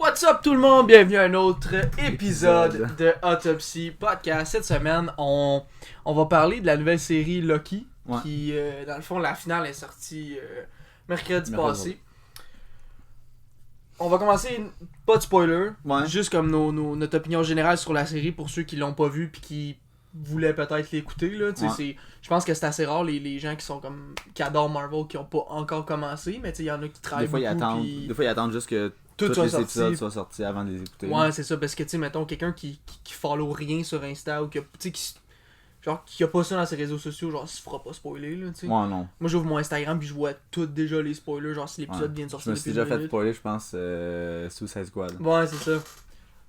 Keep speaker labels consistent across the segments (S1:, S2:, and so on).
S1: What's up tout le monde, bienvenue à un autre épisode de Autopsy Podcast. Cette semaine, on va parler de la nouvelle série Loki, qui, dans le fond, la finale est sortie mercredi passé. On va commencer, pas de spoiler, juste comme notre opinion générale sur la série pour ceux qui l'ont pas vue puis qui voulaient peut-être l'écouter. Là. Je pense que c'est assez rare les gens qui adorent Marvel qui ont pas encore commencé, mais il y en a qui travaillent beaucoup.
S2: Des fois, ils attendent juste que tous les épisodes soient sortis avant de les écouter.
S1: Ouais, c'est ça, parce que, mettons, quelqu'un qui follow rien sur Insta ou qui a pas ça dans ses réseaux sociaux, genre, se fera pas spoiler, là, tu sais.
S2: Ouais, non.
S1: Moi, j'ouvre mon Instagram puis je vois déjà les spoilers, genre, si l'épisode vient de sortir.
S2: Je me suis déjà fait spoiler, je pense, Suicide Squad.
S1: Ouais, c'est ça.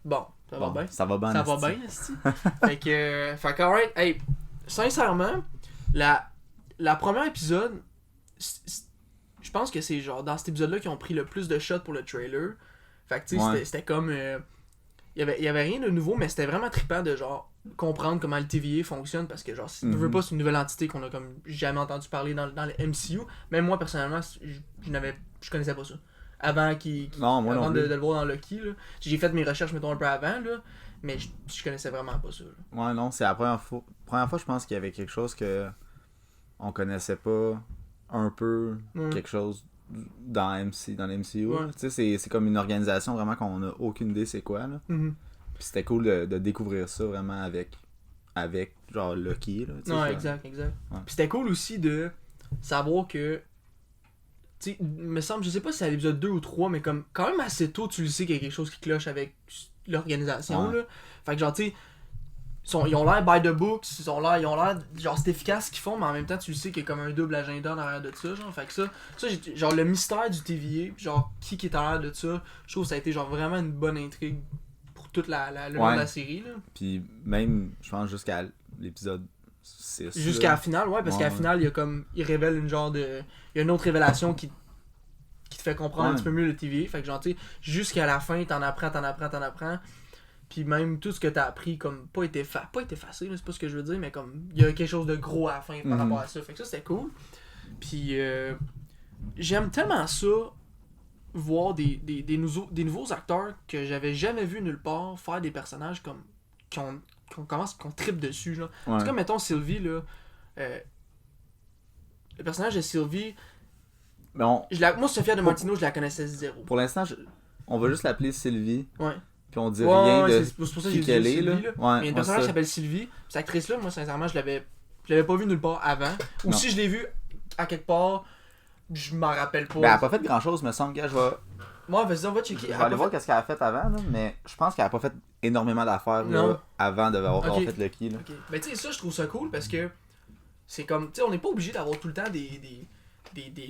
S1: Bon, ça va bien.
S2: Ça va bien,
S1: Ça va bien, esti. Fait que, alright, hey, sincèrement, la première épisode, je pense que c'est genre dans cet épisode-là qu'ils ont pris le plus de shots pour le trailer. Fait que tu sais, c'était comme. Il y avait rien de nouveau, mais c'était vraiment trippant de genre comprendre comment le TVA fonctionne parce que genre, si tu veux pas, c'est une nouvelle entité qu'on a comme jamais entendu parler dans le MCU. Même moi, personnellement, je connaissais pas ça. Avant de le voir dans Loki, là. J'ai fait mes recherches, mettons, un peu avant, là, mais je connaissais vraiment pas ça. Là.
S2: Ouais, non, c'est la première fois, je pense qu'il y avait quelque chose que on connaissait pas un peu, quelque chose dans le MCU.
S1: Ouais.
S2: Tu sais, c'est comme une organisation vraiment qu'on a aucune idée c'est quoi. Là.
S1: Mm-hmm.
S2: Puis c'était cool de découvrir ça vraiment avec genre Loki. Là,
S1: ouais, exact. Ouais. Puis c'était cool aussi de savoir que tu sais, me semble, je sais pas si c'est à l'épisode 2 ou 3, mais comme quand même assez tôt tu le sais qu'il y a quelque chose qui cloche avec l'organisation. Là. Fait que genre tu sais, ils ont l'air by the books, ils ont l'air genre c'est efficace ce qu'ils font, mais en même temps tu le sais qu'il y a comme un double agenda derrière de ça, genre. Fait que ça genre le mystère du TVA, genre qui est derrière de ça, je trouve que ça a été genre vraiment une bonne intrigue pour toute le long de la série, là.
S2: Puis même, je pense jusqu'à l'épisode 6.
S1: Jusqu'à la finale, parce qu'à la finale, il révèle une genre de... Il y a une autre révélation qui te fait comprendre un petit peu mieux le TVA. Fait que genre, tu sais, jusqu'à la fin, t'en apprends. Puis même tout ce que t'as appris, comme, pas été facile, c'est pas ce que je veux dire, mais comme, il y a quelque chose de gros à la fin par rapport à ça. Fait que ça, c'était cool. Puis, j'aime tellement ça, voir des nouveaux acteurs que j'avais jamais vu nulle part faire des personnages comme qu'on trippe dessus, genre. En tout cas, mettons Sylvie, là. Le personnage de Sylvie. Moi, Sophia de Martino, je la connaissais zéro.
S2: Pour l'instant, on va juste l'appeler Sylvie.
S1: Ouais.
S2: Puis on dit rien de
S1: c'est pour ça que
S2: qui qu'elle est, là.
S1: Ouais, il y a une personnage qui s'appelle Sylvie. Cette actrice-là, moi, sincèrement, je l'avais pas vue nulle part avant. Ou si je l'ai vue à quelque part, je m'en rappelle pas.
S2: Ben, elle a pas fait grand-chose, me semble, gars.
S1: Moi, vas-y, on va checker.
S2: Je vais aller voir qu'est-ce qu'elle a fait avant, là, mais je pense qu'elle a pas fait énormément d'affaires là, avant d'avoir fait Lucky. Là.
S1: Okay. Ben, tu sais, ça, je trouve ça cool parce que c'est comme, tu sais, on n'est pas obligé d'avoir tout le temps des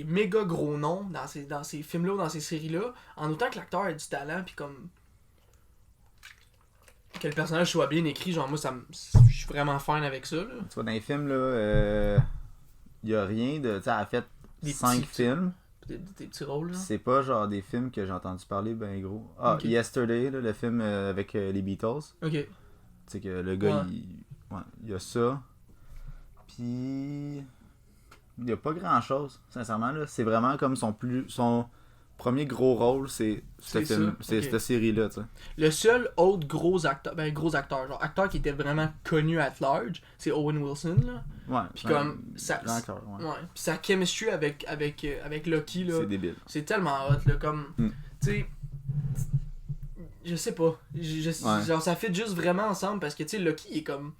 S1: méga gros noms dans ces films-là ou dans ces séries-là, en autant que l'acteur ait du talent, puis comme que le personnage soit bien écrit, genre moi, je suis vraiment fan avec ça. Là.
S2: Tu vois, dans les films, là, y a rien de, tu sais, elle a fait 5 films.
S1: Des petits rôles, là.
S2: C'est pas genre des films que j'ai entendu parler ben gros. Yesterday, là, le film avec les Beatles.
S1: Ok.
S2: Tu sais que le gars, il y a ça. Puis il y a pas grand chose, sincèrement, là. C'est vraiment comme son premier gros rôle, c'est cette série-là, tu sais.
S1: Le seul autre gros acteur, genre acteur qui était vraiment connu at large, c'est Owen Wilson, là.
S2: Ouais.
S1: Puis comme ça, puis sa chemistry avec Loki, là,
S2: c'est débile.
S1: C'est tellement hot, là, comme, tu sais, je sais pas, genre ça fit juste vraiment ensemble parce que tu sais Loki il est comme,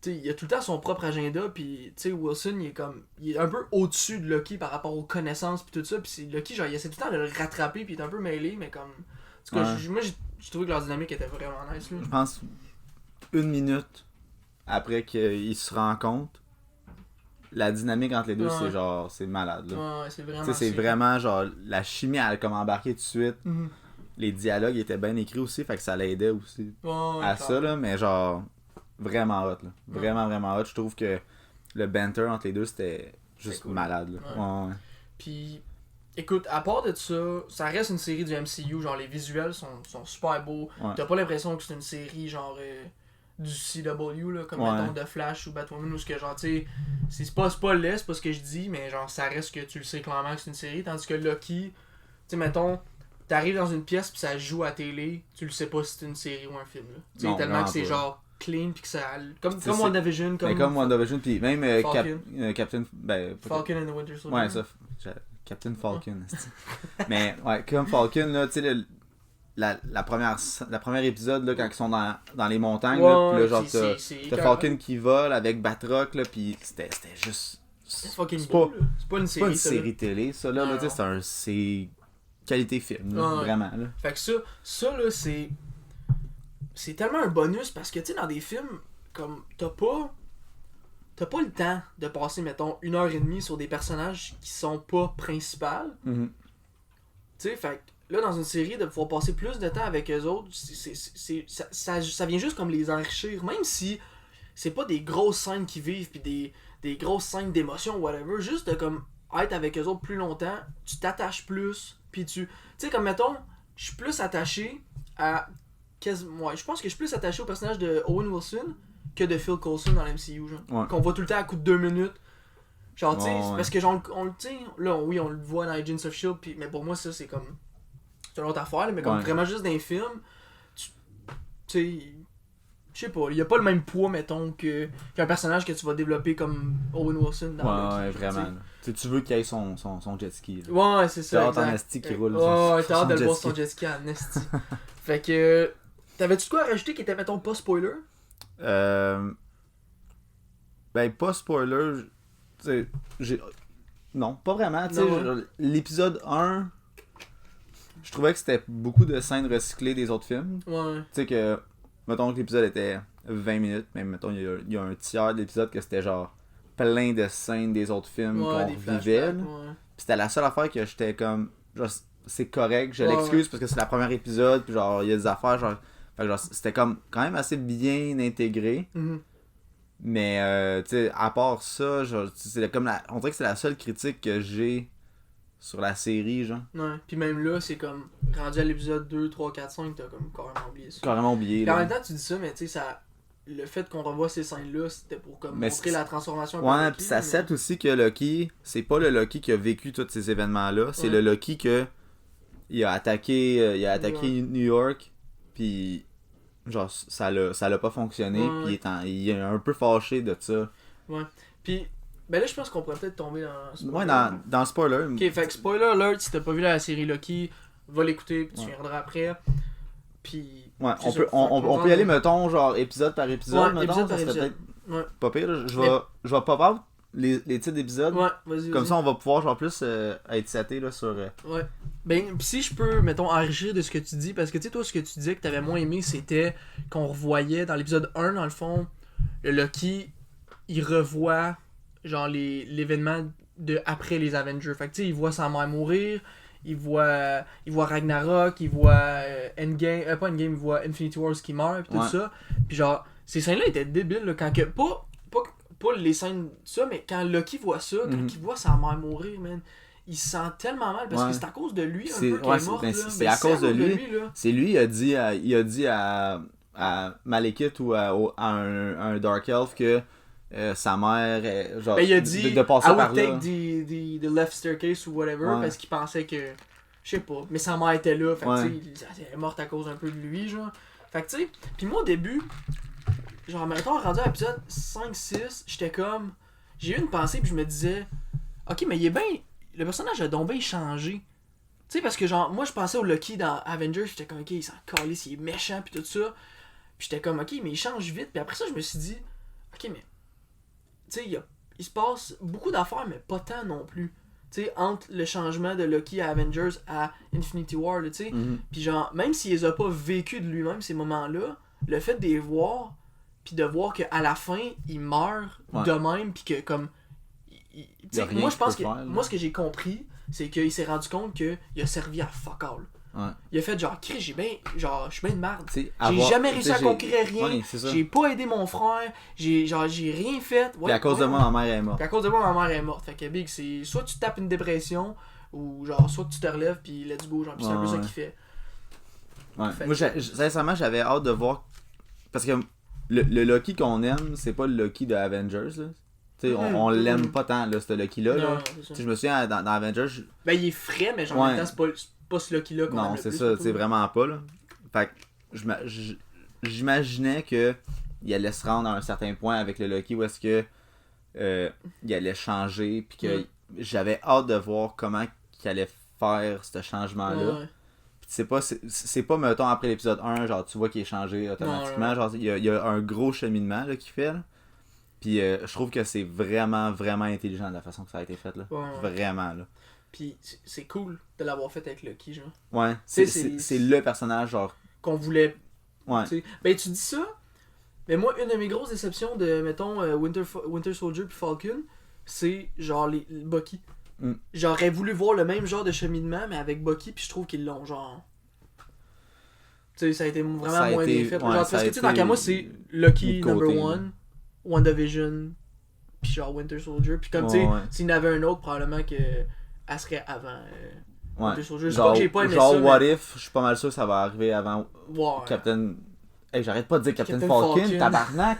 S1: tu sais, il a tout le temps son propre agenda, puis tu sais Wilson il est un peu au-dessus de Loki par rapport aux connaissances puis tout ça, puis Loki genre il essaie tout le temps de le rattraper puis il est un peu mêlé, mais comme, en tout cas moi j'ai trouvé que leur dynamique était vraiment nice là.
S2: Je pense 1 minute après qu'ils se rencontrent, la dynamique entre les deux, c'est genre, c'est malade, là.
S1: Ouais, c'est vraiment.
S2: C'est vraiment genre, la chimie, elle a comme embarqué tout de suite. Mm-hmm. Les dialogues étaient bien écrits aussi, fait que ça l'aidait aussi à ça, là, mais genre, vraiment hot, là. Vraiment, vraiment hot. Je trouve que le banter entre les deux, c'était juste cool. Malade, là. Ouais.
S1: Puis, écoute, à part de ça reste une série du MCU, genre, les visuels sont super beaux. T'as pas l'impression que c'est une série, genre, du CW, là, comme mettons de Flash ou Batwoman, ou ce que genre, tu sais, c'est pas laid, c'est pas ce que je dis, mais genre, ça reste que tu le sais clairement que c'est une série, tandis que Loki, tu sais, mettons, t'arrives dans une pièce pis ça joue à télé, tu le sais pas si c'est une série ou un film. Tu sais, tellement que c'est genre clean pis que ça. Comme WandaVision.
S2: Comme WandaVision pis même Captain.
S1: Falcon and the Winter Soldier.
S2: Ouais, ça. Captain Falcon. Mais ouais, comme Falcon, là, tu sais, la première épisode, là, quand ils sont dans les montagnes, là, pis là, genre, t'as Falcon qui vole avec Batroc, là, pis c'était juste.
S1: C'est fucking beau, là. C'est pas une série.
S2: C'est pas une série télé, ça, là, tu sais, c'est qualité film, là, vraiment, là.
S1: Fait que ça, là, c'est tellement un bonus parce que, tu sais, dans des films, comme, t'as pas le temps de passer, mettons, 1h30 sur des personnages qui sont pas principaux.
S2: Mm-hmm.
S1: Tu sais, fait que là, dans une série, de pouvoir passer plus de temps avec eux autres, ça vient juste comme les enrichir. Même si c'est pas des grosses scènes qui vivent, pis des grosses scènes d'émotion, whatever, juste de comme être avec eux autres plus longtemps, tu t'attaches plus, pis tu sais, comme mettons, je suis plus attaché à. Je pense que je suis plus attaché au personnage de Owen Wilson que de Phil Coulson dans l'MCU, genre.
S2: Ouais.
S1: Qu'on voit tout le temps à coup de 2 minutes. Genre, tu sais, parce que genre, on le tient, là, oui, on le voit dans Agents of S.H.I.E.L.D., pis, mais pour moi, ça, c'est comme. C'est une autre affaire, là, mais comme vraiment juste dans les films, tu sais. Je sais pas, il y a pas le même poids, mettons, qu'un personnage que tu vas développer comme Owen Wilson dans
S2: ouais, vraiment. Tu veux qu'il ait son jet ski. Là.
S1: Ouais, c'est ça.
S2: T'as hâte en esti qui roule.
S1: Ouais, t'as hâte de le voir son jet ski en esti. Fait que. T'avais-tu de quoi à rajouter qui était, mettons, pas spoiler?
S2: Ben, pas spoiler. Non, pas vraiment. Tu sais, l'épisode 1, je trouvais que c'était beaucoup de scènes recyclées des autres films.
S1: Ouais.
S2: Tu sais que. Mettons que l'épisode était 20 minutes, mais mettons il y a un tiers de l'épisode que c'était genre plein de scènes des autres films qu'on vivait. Puis c'était la seule affaire que j'étais comme genre c'est correct, je l'excuse parce que c'est le premier épisode, puis genre il y a des affaires genre, fait que, genre c'était comme quand même assez bien intégré.
S1: Mm-hmm.
S2: Mais tu sais à part ça, genre c'est comme on dirait que c'est la seule critique que j'ai sur la série, genre.
S1: Ouais, pis même là, c'est comme rendu à l'épisode 2, 3, 4, 5, t'as comme carrément oublié ça.
S2: Carrément oublié.
S1: Pis en même temps, tu dis ça, mais tu sais, le fait qu'on revoit ces scènes-là, c'était pour comme montrer la transformation.
S2: Ouais, pis ça set aussi que Loki, c'est pas le Loki qui a vécu tous ces événements-là, c'est le Loki il a attaqué New York, pis genre ça l'a pas fonctionné, pis il est un peu fâché de ça.
S1: Ouais, pis ben là, je pense qu'on pourrait peut-être tomber dans spoiler.
S2: Ouais, dans le spoiler.
S1: Ok, fait que spoiler alert, si t'as pas vu la série Loki, va l'écouter, puis tu viendras après. Puis.
S2: Ouais, on peut y aller, mettons, genre épisode par épisode, mettons, ça serait peut-être pas pire. Là. Je vais pop out les titres d'épisodes.
S1: Ouais, vas-y.
S2: Comme ça, on va pouvoir, genre, plus être seté là, sur.
S1: Ouais. Ben, pis si je peux, mettons, enrichir de ce que tu dis, parce que tu sais, toi, ce que tu disais que t'avais moins aimé, c'était qu'on revoyait dans l'épisode 1, dans le fond, le Loki, il revoit. Genre l'événement de après les Avengers. Fait que tu sais, il voit sa mère mourir, il voit Ragnarok, il voit Endgame, pas Endgame, il voit Infinity Wars qui meurt pis tout ça. Pis genre, ces scènes-là étaient débiles là, quand que pas les scènes ça, mais quand Loki voit ça, quand il voit sa mère mourir, man, il se sent tellement mal parce que c'est à cause de lui un peu qu'il est mort.
S2: C'est à cause de lui. C'est lui, il a dit à Malekith ou à un Dark Elf que sa mère, genre,
S1: il a dit,
S2: de passer par là.
S1: I would take the left staircase ou whatever, parce qu'il pensait que, je sais pas, mais sa mère était là, fait que tu sais, elle est morte à cause un peu de lui, genre. Fait que tu sais, pis moi au début, genre, mettons, rendu à l'épisode 5-6, j'étais comme, j'ai eu une pensée pis je me disais, ok, mais il est bien, le personnage a donc bien changé. Tu sais, parce que genre, moi je pensais au Loki dans Avengers, j'étais comme, ok, il s'en calisse, il est méchant pis tout ça. Pis j'étais comme, ok, mais il change vite, pis après ça, je me suis dit, ok, mais tu sais, il se passe beaucoup d'affaires, mais pas tant non plus. Tu sais, entre le changement de Loki à Avengers à Infinity War, tu sais. Puis genre, même s'il les a pas vécu de lui-même, ces moments-là, le fait de les voir, puis de voir qu'à la fin, il meurt de même, puis que comme... Tu sais, moi, je pense que... Moi, ce que j'ai compris, c'est qu'il s'est rendu compte qu'il a servi à fuck all.
S2: Ouais.
S1: Il a fait genre, Chris, je suis ben de merde. J'ai jamais réussi à conquérir rien. J'ai pas aidé mon frère. J'ai rien fait.
S2: Puis à cause de moi, ma mère est morte.
S1: Puis à cause de moi, ma mère est morte. Fait que Big, c'est soit tu tapes une dépression, ou genre, soit tu te relèves, puis let's go. Genre, puis c'est un peu ça qu'il fait.
S2: Ouais. Moi, sincèrement, j'avais hâte de voir. Parce que le Loki qu'on aime, c'est pas le Loki de Avengers, là. T'sais, on l'aime pas tant, là, ce Loki-là. Là. Je me souviens, dans Avengers...
S1: Ben, il est frais, mais genre, en même temps, pas ce Loki-là qu'on
S2: Non,
S1: aime le
S2: c'est
S1: plus,
S2: ça, c'est vraiment pas, là. Fait que j'imaginais que il allait se rendre à un certain point avec le Loki où est-ce que il allait changer, puis que j'avais hâte de voir comment il allait faire ce changement-là.
S1: Ouais.
S2: C'est pas, mettons, après l'épisode 1, genre, tu vois qu'il est changé automatiquement.
S1: Ouais.
S2: Genre, il y a un gros cheminement là, qu'il fait. Là. Puis je trouve que c'est vraiment, vraiment intelligent de la façon que ça a été fait. Là.
S1: Ouais.
S2: Vraiment, là.
S1: Puis c'est cool de l'avoir fait avec Loki, genre.
S2: Ouais, c'est le personnage, genre...
S1: Qu'on voulait...
S2: Ouais.
S1: T'sais. Ben, tu dis ça, mais moi, une de mes grosses déceptions de, mettons, Winter Soldier puis Falcon, c'est, genre, les Bucky. J'aurais voulu voir le même genre de cheminement, mais avec Bucky, puis je trouve qu'ils l'ont, genre... Tu sais, ça a été vraiment moins bien fait.
S2: Ouais,
S1: genre, parce que, tu sais, tant qu'à moi, c'est Lucky number 1, WandaVision, puis genre Winter Soldier. Puis comme, tu sais, s'il y en avait un autre, probablement que elle serait avant Winter Soldier. Je sais pas que j'ai pas aimé ça.
S2: Genre, What If, je suis pas mal sûr que ça va arriver avant Captain... Hey, j'arrête pas de dire Captain Falcon, tabarnak!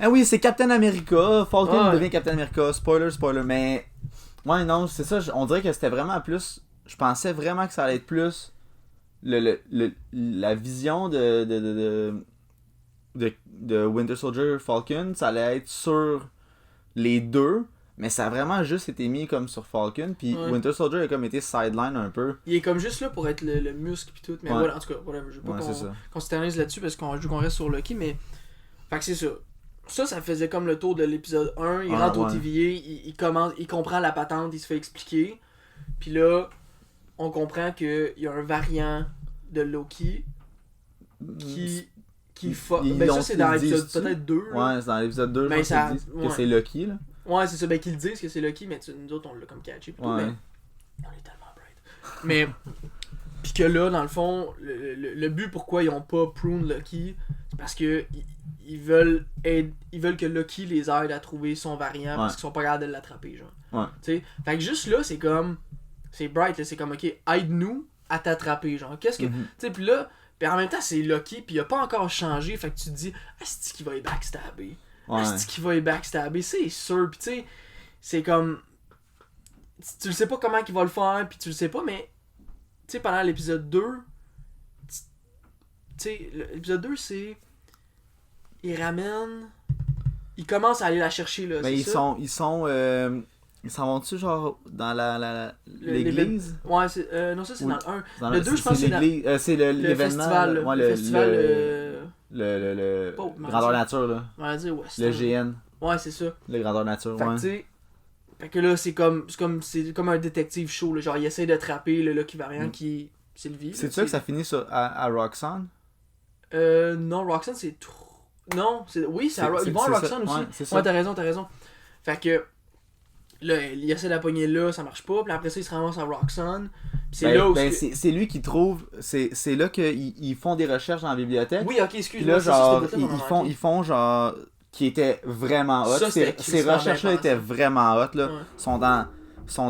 S2: Ah oui, c'est Captain America, Falcon devient Captain America, spoiler, mais... Ouais, non, c'est ça, on dirait que c'était vraiment plus... Je pensais vraiment que ça allait être plus... La vision de Winter Soldier Falcon, ça allait être sur les deux, mais ça a vraiment juste été mis comme sur Falcon, puis Winter Soldier a comme été sideline un peu.
S1: Il est comme juste là pour être le muscle pis tout, mais voilà, en tout cas, whatever, je veux pas qu'on s'éternise là-dessus parce qu'on reste sur Loki, mais... Fait que c'est ça. Ça faisait comme le tour de l'épisode 1, il rentre au TVA, il comprend la patente, il se fait expliquer, puis là, on comprend qu'il y a un variant de Loki qui ben ça c'est dans l'épisode peut-être 2.
S2: Ouais, c'est dans l'épisode 2,
S1: ben, ça
S2: disent que c'est Loki, là.
S1: Ouais, c'est ça, ben qu'ils disent que c'est Loki, mais nous autres on l'a comme catché plutôt, mais on est tellement bright. Mais, pis que là, dans le fond, le but pourquoi ils ont pas prune Loki, c'est parce que ils veulent que Loki les aide à trouver son variant parce qu'ils sont pas capables de l'attraper, genre.
S2: Ouais.
S1: T'sais? Fait que juste là, c'est comme... C'est bright, là, c'est comme, ok, aide-nous à t'attraper, genre. Qu'est-ce que... Tu sais, pis là, pis en même temps, c'est Loki, pis il a pas encore changé, fait que tu te dis, est-ce qu'il va y backstabber? Est-ce qu'il va y backstabber? C'est sûr, pis tu sais, c'est comme... Tu le sais pas comment il va le faire, pis tu le sais pas, mais... Tu sais, pendant l'épisode 2... Tu sais, l'épisode 2, c'est... Ils ramènent... Ils commencent à aller la chercher, là,
S2: mais ils s'en vont-tu, genre, dans l'église?
S1: Ouais, c'est... non, ça, c'est dans le 1. Le 2, je pense que
S2: c'est l'événement...
S1: Le festival...
S2: Le Grandeur Nature, là.
S1: On va dire, ouais.
S2: Le GN.
S1: Ouais, c'est ça.
S2: Le Grandeur Nature,
S1: fait
S2: ouais.
S1: Fait que là, c'est comme un détective show, là. Genre, il essaie d'attraper le Loki variant qui est Sylvie.
S2: C'est ça que ça finit à Roxanne?
S1: Non, Roxanne, c'est trop... Non, oui, c'est ils vont à Roxanne aussi. Ouais, t'as raison. Fait que là, il essaie de la pogner là, ça marche pas. Puis après ça, il se ramasse à Roxanne. Puis c'est là où...
S2: c'est lui qui trouve... C'est là qu'ils font des recherches dans la bibliothèque.
S1: Oui, ok, excuse-moi.
S2: Là, genre, ils font genre... Qui était vraiment hot. Ces recherches-là étaient vraiment hot, là. Ouais. Sont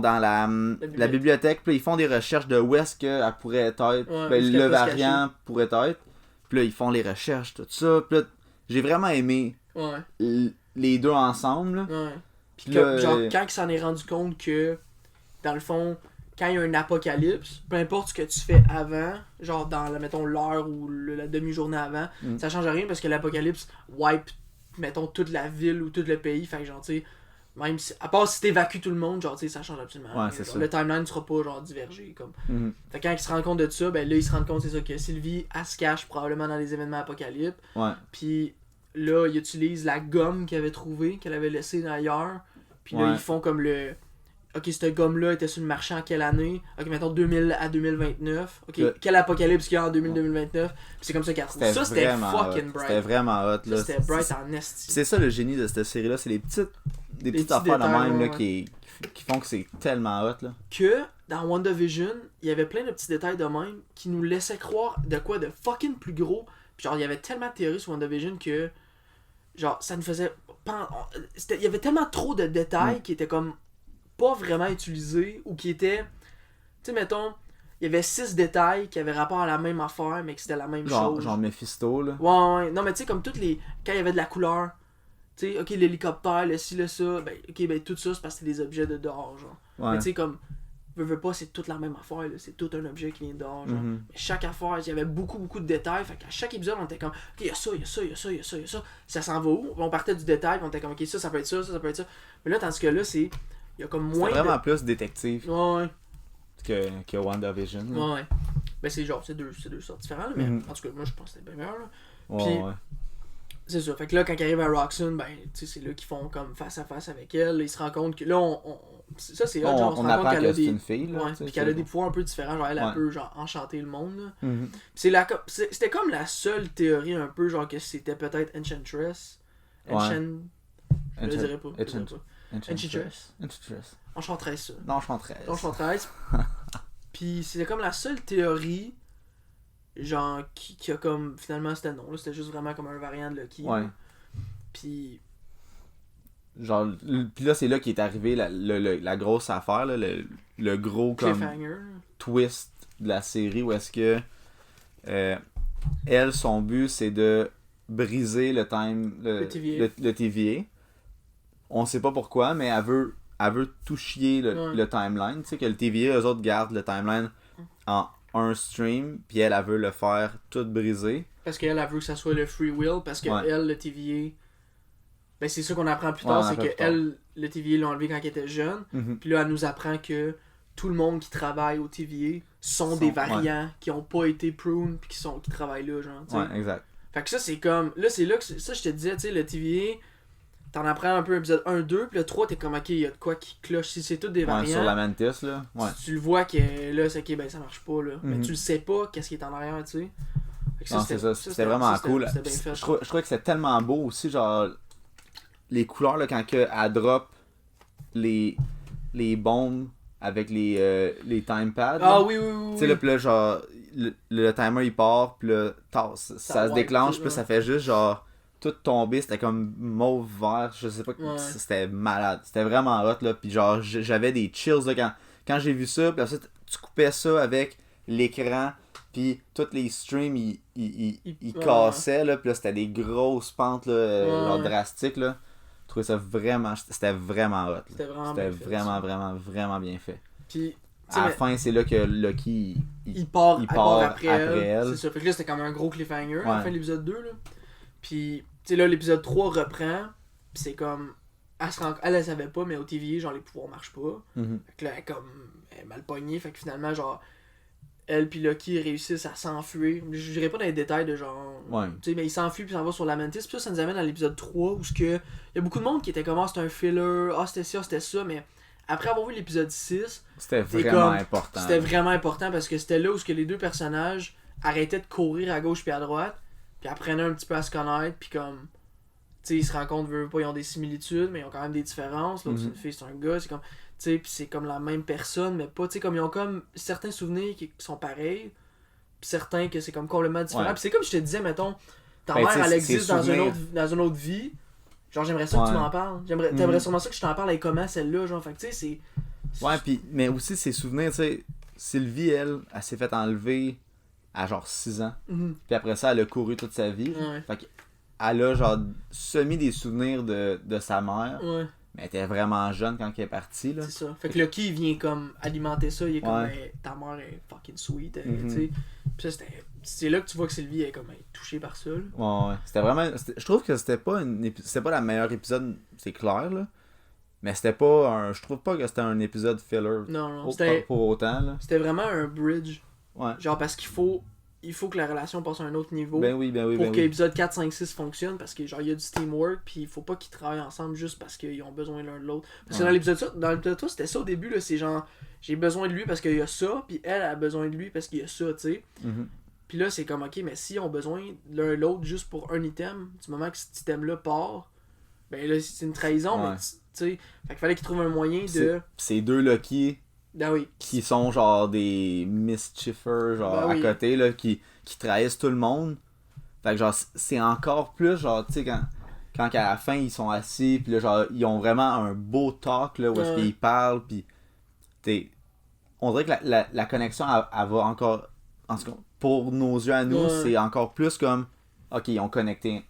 S2: dans la bibliothèque. Puis ils font des recherches de où est-ce qu'elle pourrait être. Le variant pourrait être. Puis là, ils font les recherches, tout ça. Puis là, j'ai vraiment aimé les deux ensemble. Là.
S1: Ouais. Puis là, genre, quand il s'en est rendu compte que, dans le fond, quand il y a un apocalypse, peu importe ce que tu fais avant, genre dans, mettons, l'heure ou la demi-journée avant, ça change rien parce que l'apocalypse wipe, mettons, toute la ville ou tout le pays. Fait que, genre, tu sais, même si, à part si t'évacues tout le monde, genre, tu sais, ça change absolument rien. Genre, le timeline ne sera pas, genre, divergé. Comme. Fait que quand il se rend compte de ça, ben là, il se rend compte, c'est ça, que Sylvie, elle se cache probablement dans les événements apocalypses.
S2: Ouais.
S1: Puis là, il utilise la gomme qu'il avait trouvée, qu'elle avait laissée ailleurs. Puis là, ils font comme le... Ok, cette gomme-là était sur le marché en quelle année? Ok, mettons 2000 à 2029. Ok, quel apocalypse qu'il y a en 2000-2029? Puis c'est comme ça qu'elle trouve. Ça, c'était fucking bright.
S2: C'était vraiment hot, là.
S1: C'était bright en esti.
S2: C'est ça le génie de cette série-là, c'est les petites affaires de même, là, qui font que c'est tellement hot, là.
S1: Que, dans WandaVision, il y avait plein de petits détails de même qui nous laissaient croire de quoi de fucking plus gros. Puis genre, il y avait tellement de théories sur WandaVision que... Genre, ça nous faisait... Il y avait tellement trop de détails qui étaient comme... pas vraiment utilisés ou qui étaient, tu sais, mettons, il y avait 6 détails qui avaient rapport à la même affaire mais que c'était la même chose.
S2: Genre Mephisto, là.
S1: Ouais, non, mais tu sais, comme toutes les... Quand il y avait de la couleur, tu sais, ok, l'hélicoptère, le ci, le ça, ben, ok, ben tout ça, c'est parce que c'est des objets de dehors, genre.
S2: Ouais.
S1: Mais tu sais, comme, veux pas, c'est toute la même affaire, là. C'est tout un objet qui vient dehors, genre. Mais chaque affaire, il y avait beaucoup de détails, fait qu'à chaque épisode, on était comme, ok, il y a ça, il y a ça, il y a ça, il y a ça, il y a ça, ça s'en va où? On partait du détail, puis on était comme, ok, ça peut être ça, ça peut être ça. Mais là, tandis que là, il y a comme moins.
S2: C'est vraiment plus détective
S1: Ouais.
S2: que WandaVision.
S1: Là. Ouais. Ben, c'est deux sortes différentes, là, mais en tout cas, moi, je pense que c'était bien meilleur, là.
S2: Ouais.
S1: C'est ça. Fait que là, quand ils arrivent à Roxanne, ben, tu sais, c'est là qu'ils font comme face à face avec elle. Ils se rendent compte que là, ça, c'est hot, genre, on se rend compte qu'elle a des.
S2: Une fille, là,
S1: ouais, puis qu'elle a des pouvoirs un peu différents. Genre, elle peut, genre, enchanter le monde, là. C'était comme la seule théorie, un peu, genre, que c'était peut-être Enchantress. Je le dirais pas. Enchantress. Enchantress, ça.
S2: Non,
S1: Enchantress. Puis c'était comme la seule théorie. Genre, qui a comme. Finalement, c'était non. Là, c'était juste vraiment comme un variant de Loki.
S2: Ouais.
S1: Puis.
S2: Genre, puis là, c'est là qu'est arrivé la grosse affaire, là, le gros comme twist de la série où est-ce que elle, son but, c'est de briser le TVA. On sait pas pourquoi, mais elle veut tout chier le timeline. Tu sais que le TVA, eux autres gardent le timeline en un stream, puis elle veut le faire tout briser.
S1: Parce qu'elle veut que ça soit le free will, parce que elle, le TVA... Ben c'est ça qu'on apprend plus tard, c'est que elle, le TVA l'a enlevé quand elle était jeune, puis là, elle nous apprend que tout le monde qui travaille au TVA sont des variants qui ont pas été pruned, puis qui travaillent là, genre, t'sais.
S2: Ouais, exact.
S1: Fait que ça, c'est comme... Là, c'est là que... Ça, je te disais, tu sais, le TVA... T'en apprends un peu épisode 1, 2, puis le 3, t'es comme, ok, il y a de quoi qui cloche. Si c'est tout des variants.
S2: Sur la Mantis, là. Ouais.
S1: Tu le vois que là, c'est ok, ben ça marche pas, là. Mais tu le sais pas, qu'est-ce qui est en arrière, tu sais.
S2: Non, c'est ça. C'était vraiment cool. Je trouvais que c'était tellement beau aussi, genre. Les couleurs, là, quand elle drop les bombes avec les time pads.
S1: Ah oui.
S2: Tu sais, là, puis là, genre, le timer il part, puis là, ça se déclenche, puis ça fait juste genre. Tout tombé, c'était comme mauve vert, je sais pas, c'était malade, c'était vraiment hot là, puis genre j'avais des chills là quand j'ai vu ça, puis ensuite tu coupais ça avec l'écran, puis tous les streams ils cassaient là, puis là c'était des grosses pentes là, genre drastiques là, je trouvais ça vraiment, c'était vraiment hot, c'était vraiment bien fait.
S1: Puis
S2: à la fin, c'est là que Loki
S1: il part après elle. C'est ça, fait que là c'était comme un gros cliffhanger à la fin de l'épisode 2 là. Puis tu sais là l'épisode 3 reprend, pis c'est comme elle savait pas, mais au TVA genre les pouvoirs marchent pas. Fait que là elle est mal pognée, fait que finalement genre elle pis Loki réussissent à s'enfuir. Je dirais pas dans les détails de genre tu sais, mais il s'enfuit puis s'en va sur la Mantis, puis ça nous amène à l'épisode 3 où il y a beaucoup de monde qui était comme c'était un filler, c'était ça, mais après avoir vu l'épisode 6,
S2: c'était vraiment important.
S1: C'était vraiment important parce que c'était là où les deux personnages arrêtaient de courir à gauche puis à droite. Puis apprenaient un petit peu à se connaître, puis comme, tu sais, ils se rencontrent, ils ont des similitudes, mais ils ont quand même des différences. L'autre, c'est une fille, c'est un gars, c'est comme, tu sais, puis c'est comme la même personne, mais pas, tu sais, comme ils ont comme certains souvenirs qui sont pareils, puis certains que c'est comme complètement différent. Puis c'est comme je te disais, mettons, ta mère, elle existe dans une autre vie. Genre, j'aimerais ça que tu m'en parles. T'aimerais sûrement ça que je t'en parle avec comment celle-là, genre, fait que tu sais, c'est.
S2: Ouais, puis, mais aussi ses souvenirs, tu sais, Sylvie, elle s'est fait enlever à genre 6 ans. Puis après ça, elle a couru toute sa vie. Fait qu'elle a genre semi des souvenirs de sa mère. Mais elle était vraiment jeune quand elle est partie. Là.
S1: C'est ça. Fait que Loki il vient comme alimenter ça. Il est comme ta mère est fucking sweet. Tu sais. Puis ça, c'est là que tu vois que Sylvie est comme touchée par ça. Là.
S2: Ouais. C'était vraiment. Je trouve que c'était pas la meilleure épisode, c'est clair là. Mais c'était pas je trouve pas que c'était un épisode filler.
S1: Non.
S2: Pour autant là.
S1: C'était vraiment un bridge.
S2: Ouais.
S1: Genre parce qu'il faut que la relation passe à un autre niveau
S2: ben oui,
S1: pour que l'épisode 4, 5, 6 fonctionne parce que genre il y a du teamwork puis il faut pas qu'ils travaillent ensemble juste parce qu'ils ont besoin l'un de l'autre. Parce que dans l'épisode 3 c'était ça au début là, c'est genre j'ai besoin de lui parce qu'il y a ça puis elle a besoin de lui parce qu'il y a ça, tu sais. Puis là c'est comme ok mais si on a besoin l'un de l'autre juste pour un item, du moment que cet item là part, ben là c'est une trahison mais tu sais, fait qu'il fallait qu'ils trouvent un moyen de
S2: ces deux Loki qui sont genre des mischievers genre à côté là qui trahissent tout le monde. Fait que genre c'est encore plus genre tu sais quand à la fin ils sont assis puis là genre ils ont vraiment un beau talk là où est-ce qu'ils parlent puis on dirait que la connexion elle va encore en tout cas pour nos yeux à nous c'est encore plus comme ok ils ont connecté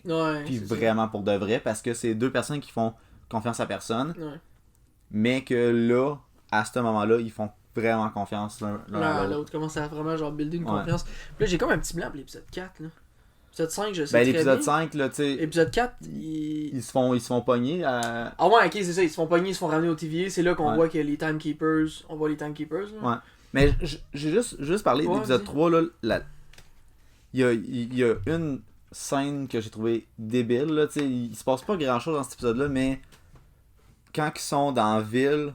S2: puis vraiment pour de vrai parce que c'est deux personnes qui font confiance à personne mais que là à ce moment-là, ils font vraiment confiance l'un à l'autre.
S1: Commence à vraiment genre builder une confiance. Puis là, j'ai comme un petit blanc pour l'épisode 4, là. L'épisode 5, je sais très
S2: l'épisode
S1: bien.
S2: 5, là, tu sais...
S1: L'épisode 4,
S2: ils se font pogner à...
S1: Ah ouais, ok, c'est ça, ils se font pogner, ils se font ramener au TVA, c'est là qu'on voit que les Timekeepers... On voit les Timekeepers, là.
S2: Ouais. Mais j'ai juste parlé de l'épisode 3, là, il y a une scène que j'ai trouvé débile, là, tu sais, il se passe pas grand-chose dans cet épisode-là, mais quand ils sont dans la ville,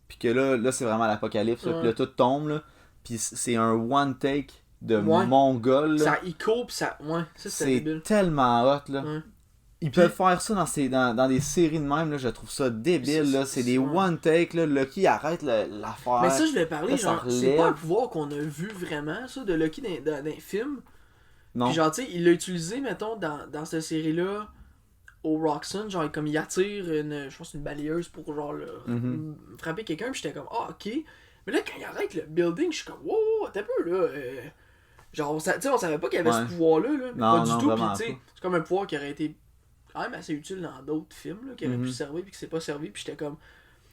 S2: puis que là c'est vraiment l'apocalypse, puis là, tout tombe, là, puis c'est un one take de mongol, là.
S1: Ça, il court, pis ça... Ouais, ça, c'est débile.
S2: Tellement hot, là. Ouais. Ils peuvent faire ça dans des séries de même, là, je trouve ça débile, là. C'est des one take, là. Lucky arrête l'affaire.
S1: Mais ça, je vais parler, genre, c'est pas un pouvoir qu'on a vu vraiment, ça, de Lucky dans les films. Non. Puis genre, tu sais, il l'a utilisé, mettons, dans cette série-là, au Roxanne, genre, comme il attire je pense, une balayeuse pour, genre, frapper quelqu'un, puis j'étais comme, ok. Mais là, quand il arrête le building, je suis comme, wow, t'es un peu, là. Genre, tu sais, on savait pas qu'il y avait ce pouvoir-là, là.
S2: Non,
S1: pas du tout, puis tu sais,
S2: pas.
S1: c'est comme un pouvoir qui aurait été quand même assez utile dans d'autres films, là, qui aurait pu servir, puis qui s'est pas servi, puis j'étais comme.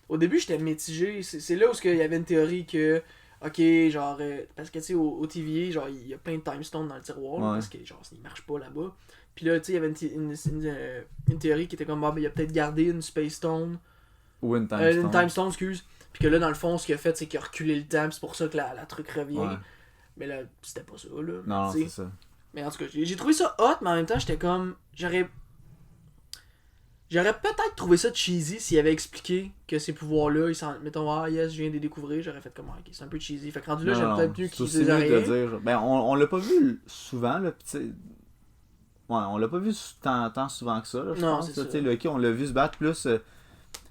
S1: Au début, j'étais mitigé. C'est là où il y avait une théorie que. Ok, genre. Parce que, tu sais, au TVA, genre, il y a plein de time stones dans le tiroir, là, parce que, genre, il marche pas là-bas. Puis là, tu sais, il y avait une théorie qui était comme, il a peut-être gardé une Space Stone.
S2: Ou une Time Stone.
S1: Une Time Stone, excuse. Puis que là, dans le fond, ce qu'il a fait, c'est qu'il a reculé le temps, c'est pour ça que la truc revient. Ouais. Mais là, c'était pas ça, là.
S2: Non, c'est ça.
S1: Mais en tout cas, j'ai trouvé ça hot, mais en même temps, j'étais comme. J'aurais peut-être trouvé ça cheesy s'il avait expliqué que ces pouvoirs-là, mettons, yes, je viens de les découvrir, j'aurais fait comme, ok, c'est un peu cheesy. Fait que rendu là, j'aime peut-être mieux qu'ils disent rien.
S2: Dire, ben, on l'a pas vu souvent, là, pis tu sais. Ouais, on l'a pas vu tant souvent que ça, là, je pense. Tu sais, Lucky, on l'a vu se battre plus.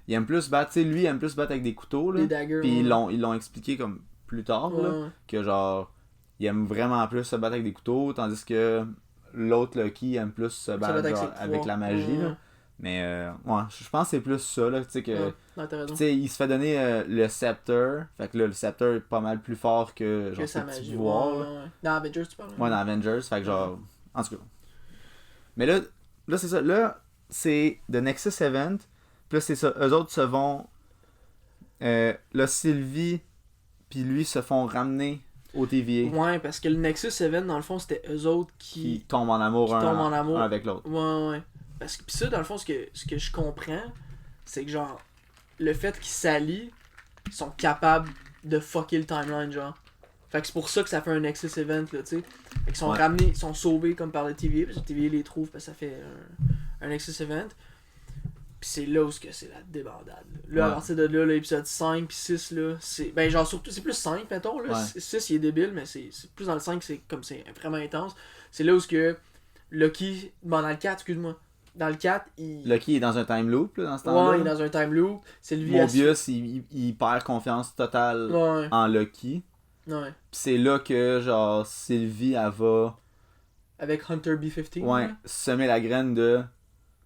S2: Il aime plus se battre, tu sais, lui, il aime plus se battre avec des couteaux, là. Des daggers. Puis ils l'ont expliqué comme plus tard, là, que genre, il aime vraiment plus se battre avec des couteaux, tandis que l'autre Lucky aime plus se battre genre, avec la magie, là. Mais ouais, je pense que c'est plus ça, là, tu sais, que... tu sais, il se fait donner le scepter, fait que là, le scepter est pas mal plus fort que, genre, ce petit pouvoir, là.
S1: Dans Avengers, tu parles?
S2: Ouais, dans Avengers, fait que genre... En tout cas. Mais là c'est ça, là, c'est The Nexus Event, puis là, c'est ça, eux autres se vont... là, Sylvie puis lui se font ramener au TVA.
S1: Ouais, parce que le Nexus Event, dans le fond, c'était eux autres qui
S2: tombent en amour, un avec l'autre.
S1: Ouais. Parce que pis ça, dans le fond, ce que je comprends, c'est que genre, le fait qu'ils s'allient, ils sont capables de fucker le timeline, genre. Fait que c'est pour ça que ça fait un Nexus Event, là, tu sais. Fait qu'ils sont ramenés, ils sont sauvés comme par le TVA, parce que le TVA les trouve, parce que ça fait un Nexus Event. Pis c'est là où c'est la débandade. Là, à partir de là, l'épisode 5 pis 6, là, c'est. Ben, genre, surtout, c'est plus 5, mettons, là. 6, il est débile, mais c'est plus dans le 5, c'est comme c'est vraiment intense. C'est là où Lucky. Bon, dans le 4, excuse-moi. Dans le 4,
S2: Lucky est dans un time loop, là, dans ce temps-là.
S1: Ouais, il est dans un time loop.
S2: Mobius, il perd confiance totale en Lucky.
S1: Ouais.
S2: Pis c'est là que, genre, Sylvie, elle va...
S1: Avec Hunter B-15.
S2: Ouais, semer la graine de...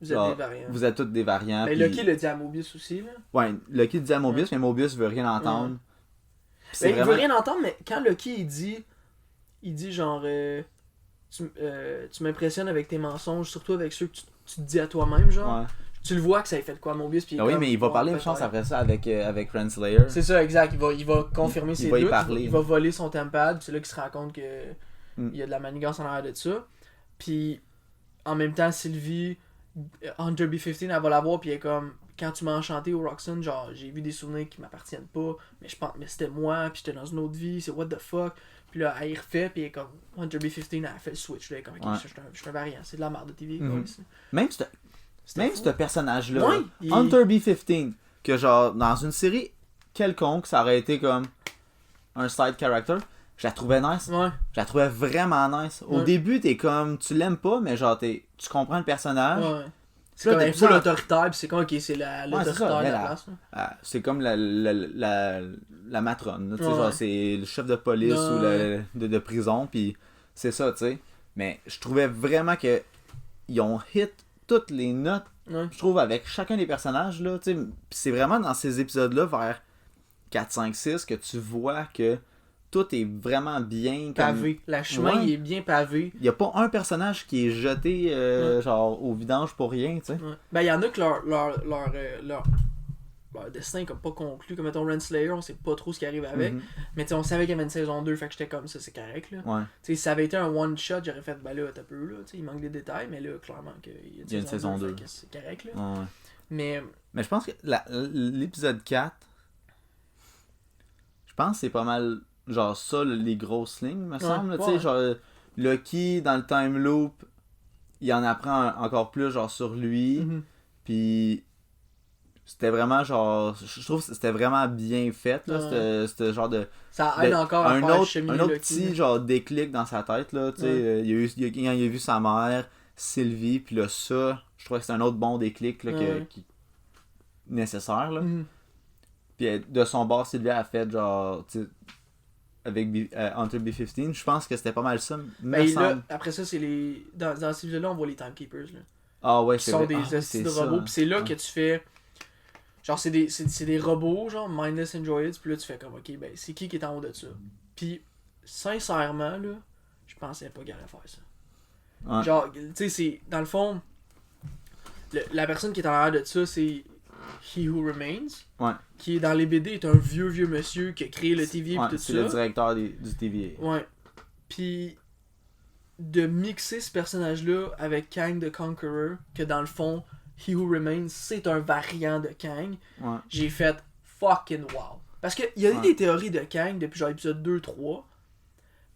S1: Vous êtes des variants.
S2: Vous êtes tous des variants.
S1: Mais Lucky le dit à Mobius aussi, là.
S2: Ouais, Lucky le dit à Mobius, mais Mobius veut rien entendre.
S1: Il veut rien entendre, mais quand Lucky, il dit genre... tu m'impressionnes avec tes mensonges, surtout avec ceux que tu te dis à toi-même, genre. Ouais. Tu le vois que ça a fait de quoi, Mobius. Puis
S2: oui, mais il va parler une chance après ça avec Renslayer.
S1: C'est ça, exact. Il va confirmer ses doutes. Il va voler son tempad. C'est là qu'il se rend compte que il y a de la manigance en arrière de ça. Puis en même temps, Sylvie, Hunter B-15, elle va la voir. Puis elle est comme, quand tu m'as enchanté au Roxanne, genre, j'ai vu des souvenirs qui m'appartiennent pas. Mais je pense, mais c'était moi. Puis j'étais dans une autre vie. C'est what the fuck. Puis là, elle y refait, puis elle est comme Hunter B-15, elle a fait le switch. Là, elle est comme, ok, je suis un variant, c'est de la merde de TV.
S2: Même ce personnage-là, Hunter B-15, que genre, dans une série quelconque, ça aurait été comme un side character, je la trouvais nice.
S1: Ouais.
S2: Je la trouvais vraiment nice. Au début, t'es comme, tu l'aimes pas, mais genre, tu comprends le personnage.
S1: Ouais. C'est comme un full autoritaire, pis c'est comme, ok, c'est l'autoritaire de la place.
S2: C'est comme la matrone, tu sais, genre, c'est le chef de police ou de prison, pis c'est ça, tu sais. Mais je trouvais vraiment que ils ont hit toutes les notes, je trouve, avec chacun des personnages, là, tu sais. C'est vraiment dans ces épisodes-là, vers 4, 5, 6, que tu vois que tout est vraiment bien
S1: pavé. Le chemin, il est bien pavé.
S2: Il n'y a pas un personnage qui est jeté genre au vidange pour rien, tu sais.
S1: Ben, il y en a que destin comme pas conclu. Comme mettons Renslayer, on sait pas trop ce qui arrive avec. Mais on savait qu'il y avait une saison 2, fait que j'étais comme ça, c'est correct. Là.
S2: Ouais.
S1: Si ça avait été un one-shot, j'aurais fait, là, t'as peu, là. Il manque des détails, mais là, clairement,
S2: il y a une saison 2.
S1: C'est correct, là.
S2: Ouais.
S1: Mais
S2: je pense que l'épisode 4, je pense que c'est pas mal, genre ça, les grosses lignes, me semble. Tu sais, genre, Loki, dans le time loop, il en apprend encore plus, genre, sur lui. Puis c'était vraiment genre, je trouve que c'était vraiment bien fait là, c'était genre de
S1: ça aide encore à
S2: un
S1: faire
S2: autre petit genre déclic dans sa tête là, tu sais, il a vu sa mère, Sylvie, puis là ça, je trouvais que c'est un autre bon déclic là qui nécessaire là. Puis de son bord, Sylvie a fait genre, tu sais, avec Hunter B-15, je pense que c'était pas mal ça.
S1: Là, après ça, c'est les dans ces vidéos là on voit les timekeepers là.
S2: Ah ouais,
S1: qui sont des astuces de robots, puis c'est là que tu fais genre c'est des robots genre mindless androids, puis là tu fais comme ok, ben c'est qui est en haut de ça. Puis sincèrement là, je pensais pas qu'il allait faire ça.
S2: Ouais.
S1: Genre tu sais, c'est dans le fond la personne qui est en arrière de ça, c'est He Who Remains, qui est dans les BD est un vieux monsieur qui a créé le TVA et tout ça.
S2: C'est le directeur du TVA.
S1: Ouais. Puis de mixer ce personnage-là avec Kang the Conqueror, que dans le fond, He Who Remains, c'est un variant de Kang, j'ai fait fucking wow. Parce qu'il y a eu des théories de Kang depuis genre épisode 2, 3.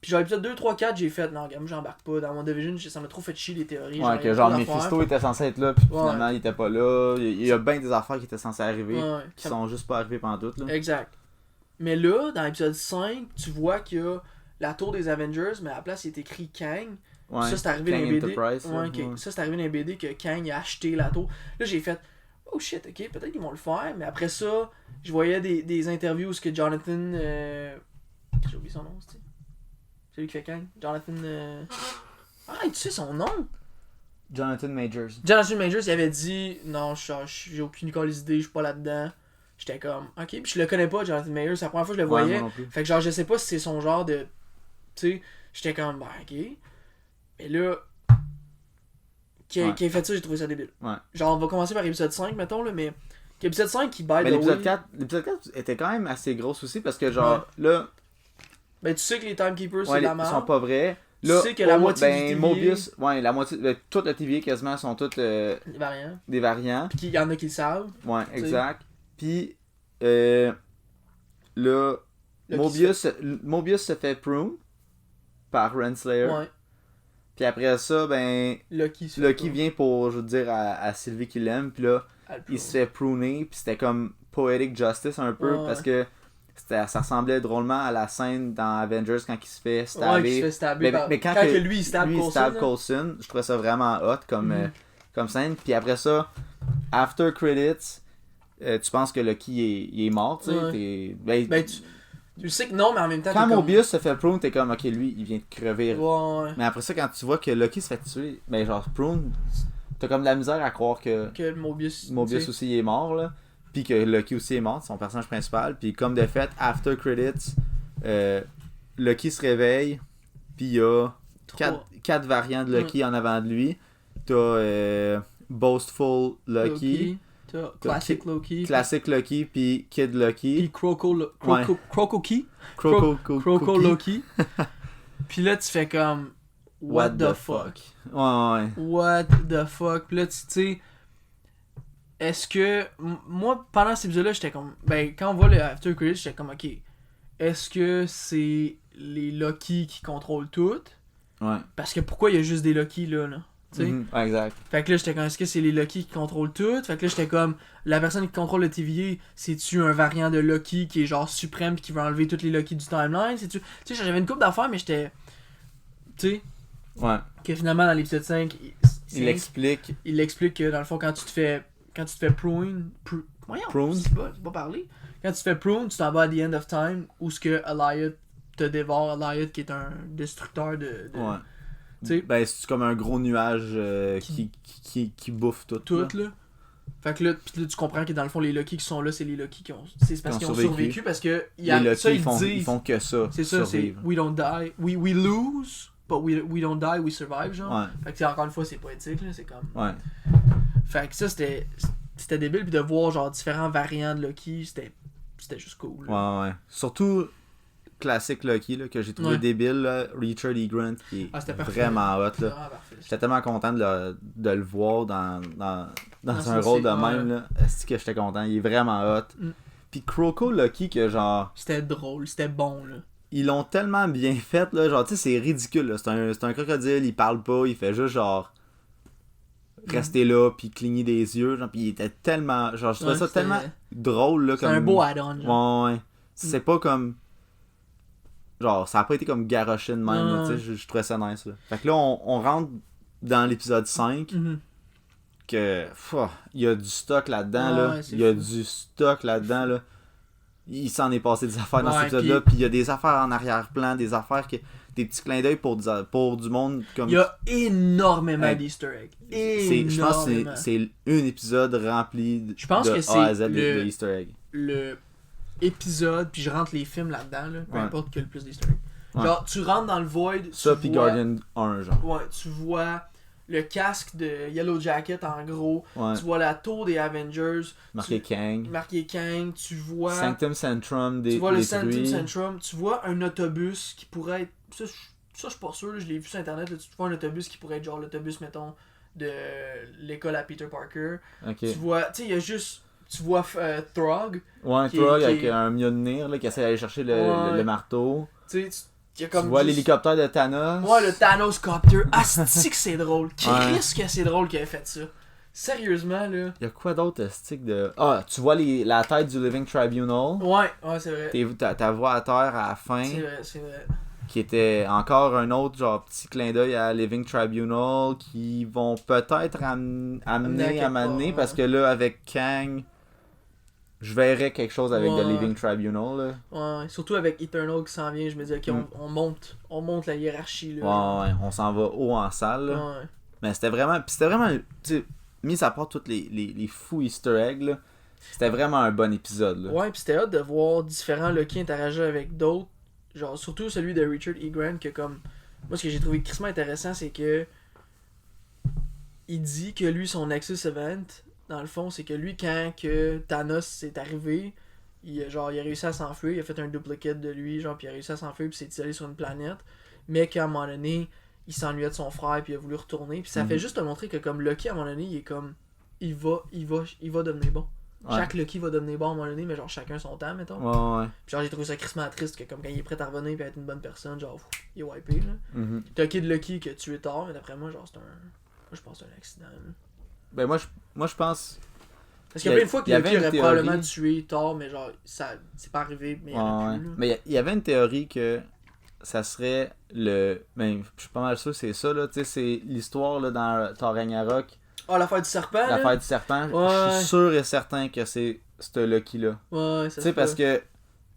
S1: Puis genre épisode 2, 3, 4, j'ai fait, non, regarde, moi j'embarque pas. Dans WandaVision, ça m'a trop fait chier les théories.
S2: Ouais, que genre Mephisto était censé être là, puis finalement il était pas là. Il y a bien des affaires qui étaient censées arriver, qui sont juste pas arrivées pendant tout. Là.
S1: Exact. Mais là, dans l'épisode 5, tu vois qu'il y a la tour des Avengers, mais à la place il est écrit Kang.
S2: Ouais,
S1: ça c'est arrivé dans les BD.
S2: Ouais.
S1: Ça c'est arrivé dans les BD que Kang a acheté la tour. Là j'ai fait oh shit, ok, peut-être qu'ils vont le faire. Mais après ça, je voyais des interviews où ce que Jonathan j'ai oublié son nom, c'est lui qui fait Kang. Jonathan ah, tu sais son nom?
S2: Jonathan Majors.
S1: Jonathan Majors, il avait dit non, j'ai aucune idée, je suis pas là-dedans. J'étais comme ok, puis je le connais pas, Jonathan Majors, c'est la première fois que je le voyais. Fait que genre je sais pas si c'est son genre de tu sais, j'étais comme ben ok. Mais là, qui a fait ça, j'ai trouvé ça débile.
S2: Ouais.
S1: Genre, on va commencer par l'épisode 5, mettons, là, mais l'épisode 5 qui by the
S2: l'épisode 4 était quand même assez gros aussi, parce que genre, là...
S1: Ben, tu sais que les timekeepers, c'est de la merde.
S2: Ils sont pas vrais. Là,
S1: tu sais que la moitié du TVA...
S2: Mobius, la moitié... tout le TVA quasiment sont tous... des variants.
S1: Puis il y en a qui le savent.
S2: Ouais, exact. Puis, là, Mobius se fait prune par Renslayer.
S1: Ouais.
S2: Puis après ça, ben... Loki vient pour, je veux dire, à Sylvie qui l'aime. Puis là, il se fait pruner. Puis c'était comme poetic justice un peu. Parce que ça ressemblait drôlement à la scène dans Avengers quand il se fait stabber.
S1: Ouais, il se fait stabber.
S2: Mais quand
S1: que lui, il stab
S2: Coulson, je trouvais ça vraiment hot comme scène. Puis après ça, after credits, tu penses que Loki est mort, tu sais.
S1: Tu sais que non, mais en même temps.
S2: Quand Mobius se fait prune, t'es comme, ok, lui, il vient de crever.
S1: Ouais.
S2: Mais après ça, quand tu vois que Loki se fait tuer, ben genre, prune, t'as comme de la misère à croire que
S1: Mobius
S2: aussi il est mort, là. Puis que Loki aussi est mort, son personnage principal. Puis comme de fait, after credits, Loki se réveille, puis il y a 4 variants de Loki en avant de lui. T'as Boastful Loki.
S1: Classic Loki.
S2: Classic Loki, puis Kid Loki.
S1: Puis Croco Loki. Puis là, tu fais comme... What the fuck?
S2: Ouais.
S1: What the fuck? Puis là, tu sais... Est-ce que... Moi, pendant cet épisode-là, j'étais comme... Ben, quand on voit le After Credits, j'étais comme, ok... Est-ce que c'est les Loki qui contrôlent tout?
S2: Ouais.
S1: Parce que pourquoi il y a juste des Loki, là?
S2: Ouais, exact.
S1: Fait que là, j'étais comme, est-ce que c'est les Loki qui contrôlent tout? Fait que là, j'étais comme, la personne qui contrôle le TVA, c'est-tu un variant de Loki qui est genre suprême pis qui veut enlever toutes les Loki du timeline? C'est-tu... Tu sais, j'avais une couple d'affaires, mais j'étais... Tu sais?
S2: Ouais.
S1: Que finalement, dans l'épisode 5,
S2: il
S1: explique que, dans le fond, quand tu te fais prune... C'est pas parler. Quand tu te fais prune, tu t'en vas à The End of Time, où ce que Alliot te dévore. Alliot qui est un destructeur de...
S2: Ouais.
S1: T'sais,
S2: ben c'est comme un gros nuage qui bouffe tout
S1: là. Fait que là, tu comprends que dans le fond les Loki qui sont là, c'est les Loki qui ont... C'est parce qu'ils ont survécu, parce que
S2: les Loki, ils font que ça.
S1: C'est ça, survivre. C'est We don't die, we lose, but we don't die, we survive, genre.
S2: Ouais.
S1: Fait que encore une fois, c'est poétique, là, c'est comme...
S2: Ouais.
S1: Fait que ça, c'était... c'était débile, puis de voir genre différents variants de Loki, c'était juste cool.
S2: Ouais. Surtout classique Loki là, que j'ai trouvé débile, là, Richard E. Grant, qui est vraiment hot. Là. J'étais tellement content de le voir dans un rôle de même. Là. Est-ce que j'étais content? Il est vraiment hot. Puis Croco Loki, que genre...
S1: C'était drôle, c'était bon. Là.
S2: Ils l'ont tellement bien fait, là, genre, tu sais, c'est ridicule. Là. C'est un crocodile, il parle pas, il fait juste genre... rester là, puis cligner des yeux. Genre, puis il était tellement... Genre, je trouvais ça tellement drôle. Là,
S1: c'est un beau add-on.
S2: Ouais. C'est pas comme... Genre, ça a pas été comme garoché de même, tu sais, je trouvais ça nice, là. Fait que là, on rentre dans l'épisode 5, que, il y a du stock là-dedans, là. Il y a du stock là-dedans, là. Il s'en est passé des affaires dans cet épisode-là, puis il y a des affaires en arrière-plan, des affaires des petits clins d'œil pour du monde comme...
S1: Il y a énormément d'easter eggs.
S2: Je pense que c'est un épisode rempli de A à Z de easter eggs.
S1: Le épisode, puis je rentre les films là-dedans, là, peu importe que le plus d'easter eggs. Genre, tu rentres dans le Void,
S2: ça, puis Guardian 1, genre.
S1: Ouais, tu vois le casque de Yellow Jacket, en gros. Tu vois la tour des Avengers.
S2: Marqué Kang.
S1: Tu vois...
S2: Sanctum Centrum détruit.
S1: Tu vois le Sanctum Centrum. Tu vois un autobus qui pourrait être... Ça, je suis pas sûr, là, je l'ai vu sur Internet. Là, tu vois un autobus qui pourrait être genre l'autobus, mettons, de l'école à Peter Parker.
S2: Okay.
S1: Tu vois... Tu sais, il y a juste... Tu vois Throg.
S2: Ouais, Throg avec un Mjolnir là, qui essaie d'aller chercher le marteau.
S1: Tu
S2: vois l'hélicoptère de Thanos.
S1: Ouais, le Thanos Copter. Asti que c'est drôle. Qu'est-ce que c'est drôle qu'il ait fait ça. Sérieusement, là.
S2: Il y a quoi d'autre, stick de... Ah, tu vois la tête du Living Tribunal.
S1: Ouais, c'est vrai.
S2: Ta voix à terre à la fin.
S1: C'est vrai.
S2: Qui était encore un autre genre petit clin d'œil à Living Tribunal qui vont peut-être amener à m'amener parce que là, avec Kang... Je verrais quelque chose avec The Living Tribunal. Là.
S1: Ouais, surtout avec Eternal qui s'en vient, je me dis, ok, on monte la hiérarchie. Là,
S2: ouais, on s'en va haut en salle. Là.
S1: Ouais.
S2: Mais c'était vraiment, tu sais, mis à part tous les fous easter eggs, là, c'était vraiment un bon épisode. Là.
S1: Ouais, pis c'était hâte de voir différents Loki interagir avec d'autres. Genre, surtout celui de Richard E. Grant, que comme... Moi, ce que j'ai trouvé crissement intéressant, c'est que... Il dit que lui, son Nexus Event... Dans le fond, c'est que lui, quand que Thanos est arrivé, il a réussi à s'enfuir, il a fait un duplicate de lui, genre, puis il a réussi à s'enfuir, puis s'est isolé sur une planète. Mais qu'à un moment donné, il s'ennuyait de son frère, puis il a voulu retourner. Puis ça fait juste te montrer que, comme Loki, à un moment donné, il est comme. Il va devenir bon. Ouais. Chaque Loki va devenir bon à un moment donné, mais genre chacun son temps, mettons.
S2: Ouais.
S1: Puis genre, j'ai trouvé ça crissement triste que, comme quand il est prêt à revenir, puis à être une bonne personne, genre, il est wipé, là. T'as Kid Loki qui a tué Thor, mais d'après moi, genre, c'est un. Moi, je pense que c'est un accident, là.
S2: Ben moi je pense...
S1: Parce qu'il y a plein de fois que Loki aurait probablement tué Thor, mais genre, ça c'est pas arrivé, mais il y en a plus. Là.
S2: Mais il y avait une théorie que ça serait le... Ben, je suis pas mal sûr que c'est ça, là, tu sais, c'est l'histoire, là, dans Thor Ragnarok.
S1: Ah, l'affaire du serpent,
S2: L'affaire du serpent, je suis sûr et certain que c'est ce Loki-là.
S1: Ouais,
S2: ça. Tu sais, parce que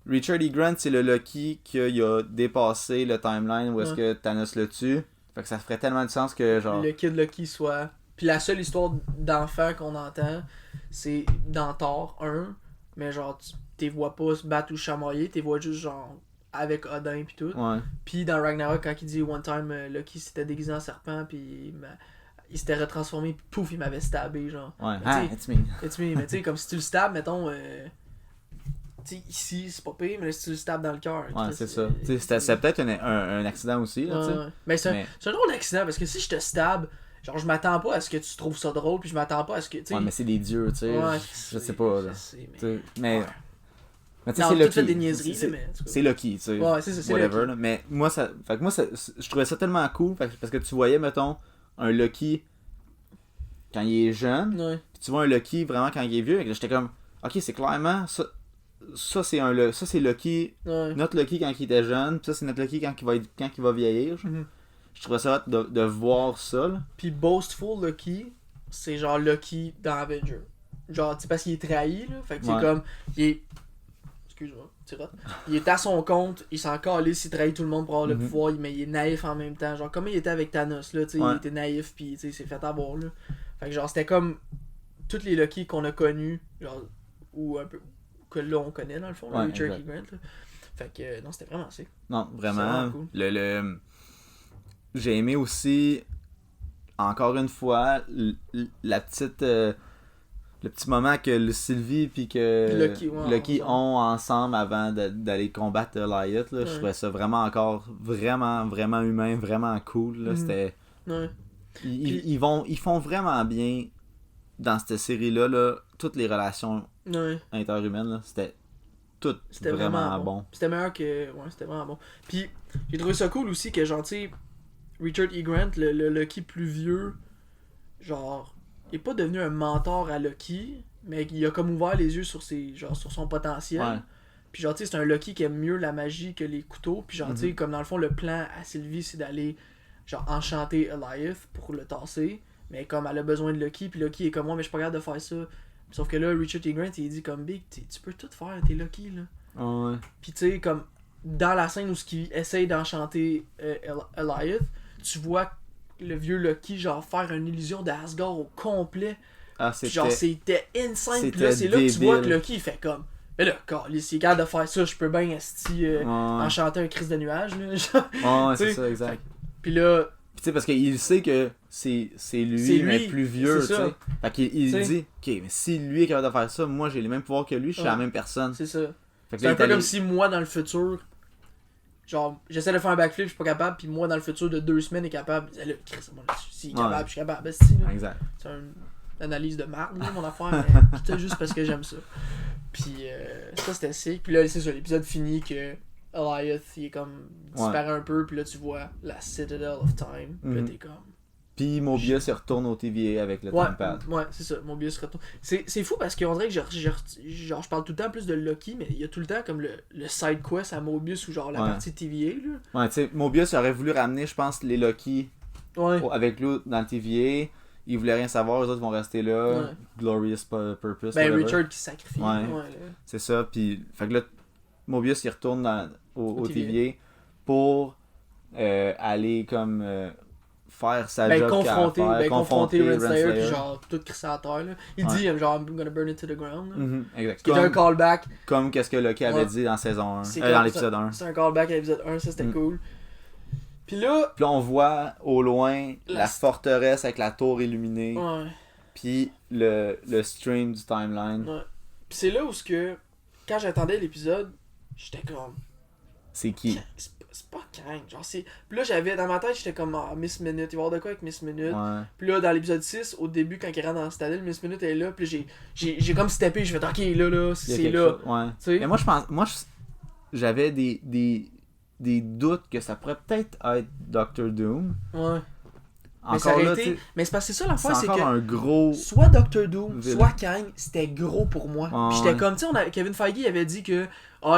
S2: Richard E. Grant, c'est le Loki qui a dépassé le timeline où est-ce que Thanos le tue. Fait que ça ferait tellement de sens que, genre...
S1: Le Kid Loki soit... Puis la seule histoire d'enfant qu'on entend, c'est dans Thor 1, mais genre, tu t'es vois pas se battre ou chamailler, t'es vois juste genre avec Odin pis tout.
S2: Ouais.
S1: Puis dans Ragnarok, quand il dit one time, Loki s'était déguisé en serpent, puis il s'était retransformé, pis pouf, il m'avait stabé, genre.
S2: Ouais, it's me.
S1: It's me, mais tu sais, comme si tu le stabs, mettons, tu sais, ici, c'est pas pire, mais là, si tu le stabs dans le cœur.
S2: Ouais, c'est ça. C'est peut-être un accident aussi, là, tu sais.
S1: Mais c'est un drôle d'accident, parce que si je te stab, genre, je m'attends pas à ce que tu trouves ça drôle, puis je m'attends pas à ce que, tu sais...
S2: Ouais, mais c'est des dieux, tu sais, je sais pas, là. Mais...
S1: Mais tu sais, c'est Loki. Des niaiseries,
S2: c'est Loki, tu sais.
S1: Ouais, c'est
S2: whatever,
S1: Loki.
S2: Là. Mais moi, je trouvais ça tellement cool, parce que tu voyais, mettons, un Loki quand il est jeune, puis tu vois un Loki vraiment quand il est vieux, et j'étais comme, ok, c'est clairement... Ça c'est Loki, notre Loki quand il était jeune, puis ça c'est notre Loki quand il va vieillir. Je trouvais ça hâte de voir ça. Là.
S1: Puis Boastful Loki, c'est genre Loki dans Avenger. Genre, tu sais, parce qu'il est trahi, là. Fait que c'est comme. Excuse-moi, tu rates. Il est à son compte, il s'en calisse, il trahit tout le monde pour avoir le pouvoir, mais il est naïf en même temps. Genre, comme il était avec Thanos, là, tu sais, il était naïf, puis tu sais, il s'est fait avoir, là. Fait que genre, c'était comme. Tous les Loki qu'on a connus, genre, ou un peu. Que là, on connaît, dans le fond, Richard E. Grant, là. Fait que, non, c'était vraiment sick.
S2: Non, vraiment.
S1: Cool.
S2: J'ai aimé aussi, encore une fois, la petite le petit moment que le Sylvie puis que Lucky ont ensemble avant d'aller combattre Goliath, là, je trouvais ça vraiment encore vraiment, vraiment humain, vraiment cool. Là, c'était... Ils font vraiment bien dans cette série-là, là, toutes les relations interhumaines. Là, c'était vraiment bon.
S1: C'était meilleur que... Ouais, c'était vraiment bon. Puis j'ai trouvé ça cool aussi que, genre, tu sais, Richard E. Grant, le Lucky plus vieux, genre... Il est pas devenu un mentor à Lucky, mais il a comme ouvert les yeux sur sur son potentiel. Ouais. Puis genre, tu sais, c'est un Lucky qui aime mieux la magie que les couteaux. Puis genre, tu sais, comme dans le fond, le plan à Sylvie, c'est d'aller, genre, enchanter Goliath pour le tasser. Mais comme elle a besoin de Lucky, puis Lucky est comme moi, mais je suis pas capable de faire ça. Sauf que là, Richard E. Grant, il dit comme Big, tu peux tout faire, t'es Lucky, là.
S2: Ouais.
S1: Puis tu sais, comme, dans la scène où il essaye d'enchanter Goliath, tu vois le vieux Lucky genre faire une illusion d'Asgard au complet. Genre c'était insane. Puis là c'est là que tu vois que Lucky il fait comme mais là s'il est capable de faire ça, je peux bien enchanter un crise de nuage là.
S2: C'est ça, exact.
S1: Puis là
S2: tu sais parce qu'il sait que c'est lui mais plus vieux, tu sais. Fait qu'il dit OK, mais si lui est capable de faire ça, moi j'ai les mêmes pouvoirs que lui, je suis la même personne.
S1: C'est ça. C'est un peu comme si moi dans le futur genre, j'essaie de faire un backflip, je suis pas capable, puis moi, dans le futur de 2 semaines, il est capable. Là, Chris, s'il est capable, je suis capable.
S2: Exact.
S1: C'est une analyse de marde, mon affaire, mais c'était juste parce que j'aime ça. Puis ça, c'était sick. Puis là, c'est ça, l'épisode finit que Goliath, il est comme disparaît un peu, puis là, tu vois la Citadel of Time, puis là, t'es comme...
S2: Puis Mobius il retourne au TVA avec le Tempad.
S1: Ouais, c'est ça, Mobius retourne. C'est fou parce qu'on dirait que je parle tout le temps plus de Loki, mais il y a tout le temps comme le side quest à Mobius ou genre la partie TVA. Là.
S2: Ouais, tu sais, Mobius aurait voulu ramener, je pense, les Loki avec lui dans le TVA. Ils voulaient rien savoir, les autres vont rester là. Ouais. Glorious Purpose.
S1: Ben Richard qui se sacrifie.
S2: Ouais. C'est ça, puis fait que là, Mobius il retourne au TVA pour aller comme. Faire sa job
S1: confronter Renslayer puis genre tout crisser à terre là. Il dit genre I'm gonna burn it to the ground
S2: exact.
S1: C'est un callback
S2: comme qu'est-ce que Loki avait dit dans saison 1 dans l'épisode 1.
S1: C'est un callback à l'épisode 1, ça c'était cool. Puis là
S2: on voit au loin la forteresse avec la tour illuminée. Puis le stream du timeline.
S1: Puis c'est là où quand j'attendais l'épisode, j'étais comme
S2: c'est qui?
S1: C'est pas Kang, genre c'est... Puis là j'avais dans ma tête, j'étais comme Miss Minute, il va y avoir de quoi avec Miss Minute. Puis là dans l'épisode 6, au début quand il rentre dans la citadelle, Miss Minute est là, puis j'ai comme steppé, je fais ok là, c'est là.
S2: Mais moi j'avais des doutes que ça pourrait peut-être être Doctor Doom.
S1: Encore mais là, mais c'est parce que c'est ça l'affaire, c'est que
S2: un gros
S1: soit Doctor Doom, soit Kang, c'était gros pour moi. Puis j'étais comme, tu sais, Kevin Feige avait dit que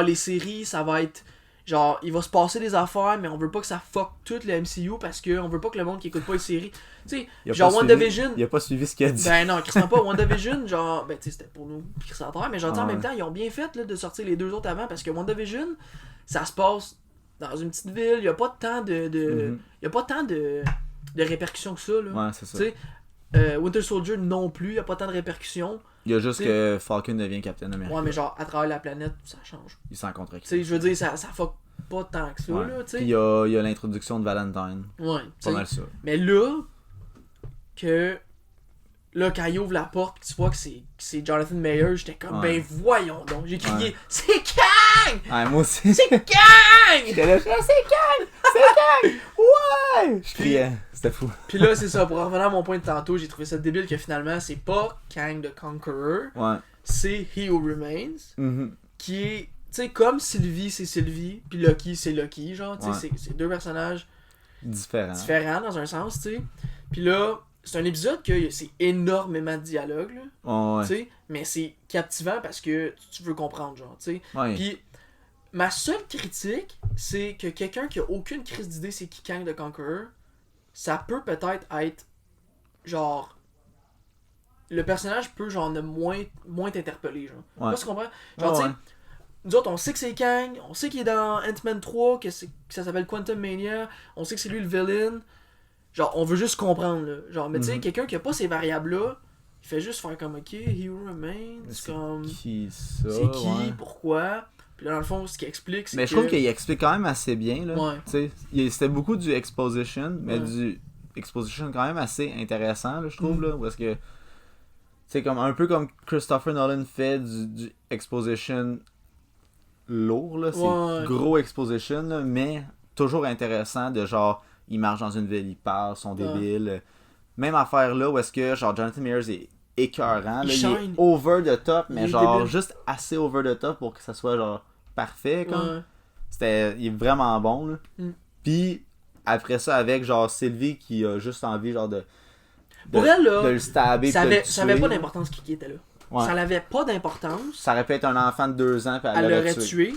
S1: les séries, ça va être genre, il va se passer des affaires, mais on veut pas que ça fuck tout le MCU parce qu'on veut pas que le monde qui écoute pas les séries. Tu sais, genre WandaVision.
S2: Il a pas suivi ce qu'il a dit.
S1: Ben non, Christian pas. WandaVision, genre, ben tu sais, c'était pour nous, Christian Terre, mais genre, en même temps, ils ont bien fait là, de sortir les 2 autres avant parce que WandaVision, ça se passe dans une petite ville, il y a pas tant de répercussions que ça. Là.
S2: Ouais, c'est ça.
S1: Tu sais, Winter Soldier non plus, il y a pas tant de répercussions.
S2: Il y a juste que Falcon devient Captain America.
S1: Ouais, mais genre, à travers la planète, ça change.
S2: Il s'en contre. Tu
S1: sais, je veux dire, ça fuck pas tant que ça, là, tu sais.
S2: Puis il y a l'introduction de Valentine.
S1: Ouais.
S2: Pas mal ça.
S1: Mais là, quand il ouvre la porte pis tu vois que c'est Jonathan Mayer, j'étais comme, ben voyons donc. J'ai crié, c'est Kang!
S2: Ouais, moi aussi.
S1: C'est Kang!
S2: J'étais là, c'est Kang! C'est Kang! Ouais! Je criais, c'était fou.
S1: Pis là, c'est ça, pour revenir à mon point de tantôt, j'ai trouvé ça débile que finalement, c'est pas Kang the Conqueror, c'est He Who Remains, qui est, tu sais, comme Sylvie, c'est Sylvie, pis Loki, c'est Loki, genre, tu sais, c'est 2 personnages différents dans un sens, tu sais. Pis là, c'est un épisode que c'est énormément de dialogue, là, tu sais, mais c'est captivant parce que tu veux comprendre, genre, tu sais. Pis ma seule critique, c'est que quelqu'un qui a aucune crise d'idée c'est qui Kang the Conqueror, ça peut peut-être être genre le personnage peut genre ne moins t'interpeller, genre. Je sais pas si tu comprends. Genre tu sais, nous autres on sait que c'est Kang, on sait qu'il est dans Ant-Man 3, que ça s'appelle Quantum Mania, on sait que c'est lui le villain. Genre on veut juste comprendre là. Genre mais tu sais quelqu'un qui a pas ces variables là, il fait juste faire comme ok, He Remains, comme
S2: qui ça,
S1: c'est qui, pourquoi. Puis là, dans le fond, ce qu'il explique, c'est
S2: mais je trouve qu'il explique quand même assez bien, là. C'était beaucoup du exposition, mais du exposition quand même assez intéressant, là, je trouve, là. Parce que, tu C'est comme un peu comme Christopher Nolan fait du exposition lourd, là. C'est gros exposition, là, mais toujours intéressant de genre, ils marchent dans une ville, ils parlent, sont débiles. Même affaire là où est-ce que genre Jonathan Majors est écœurant, là, il est over the top, mais genre débile. Juste assez over the top pour que ça soit genre parfait, comme. Il est vraiment bon, là. Puis après ça, avec genre Sylvie qui a juste envie genre de
S1: elle, là,
S2: de le stabber,
S1: ça avait pas d'importance qui était là. Ça n'avait pas d'importance.
S2: Ça aurait pu être un enfant de 2 ans, puis elle l'aurait tué.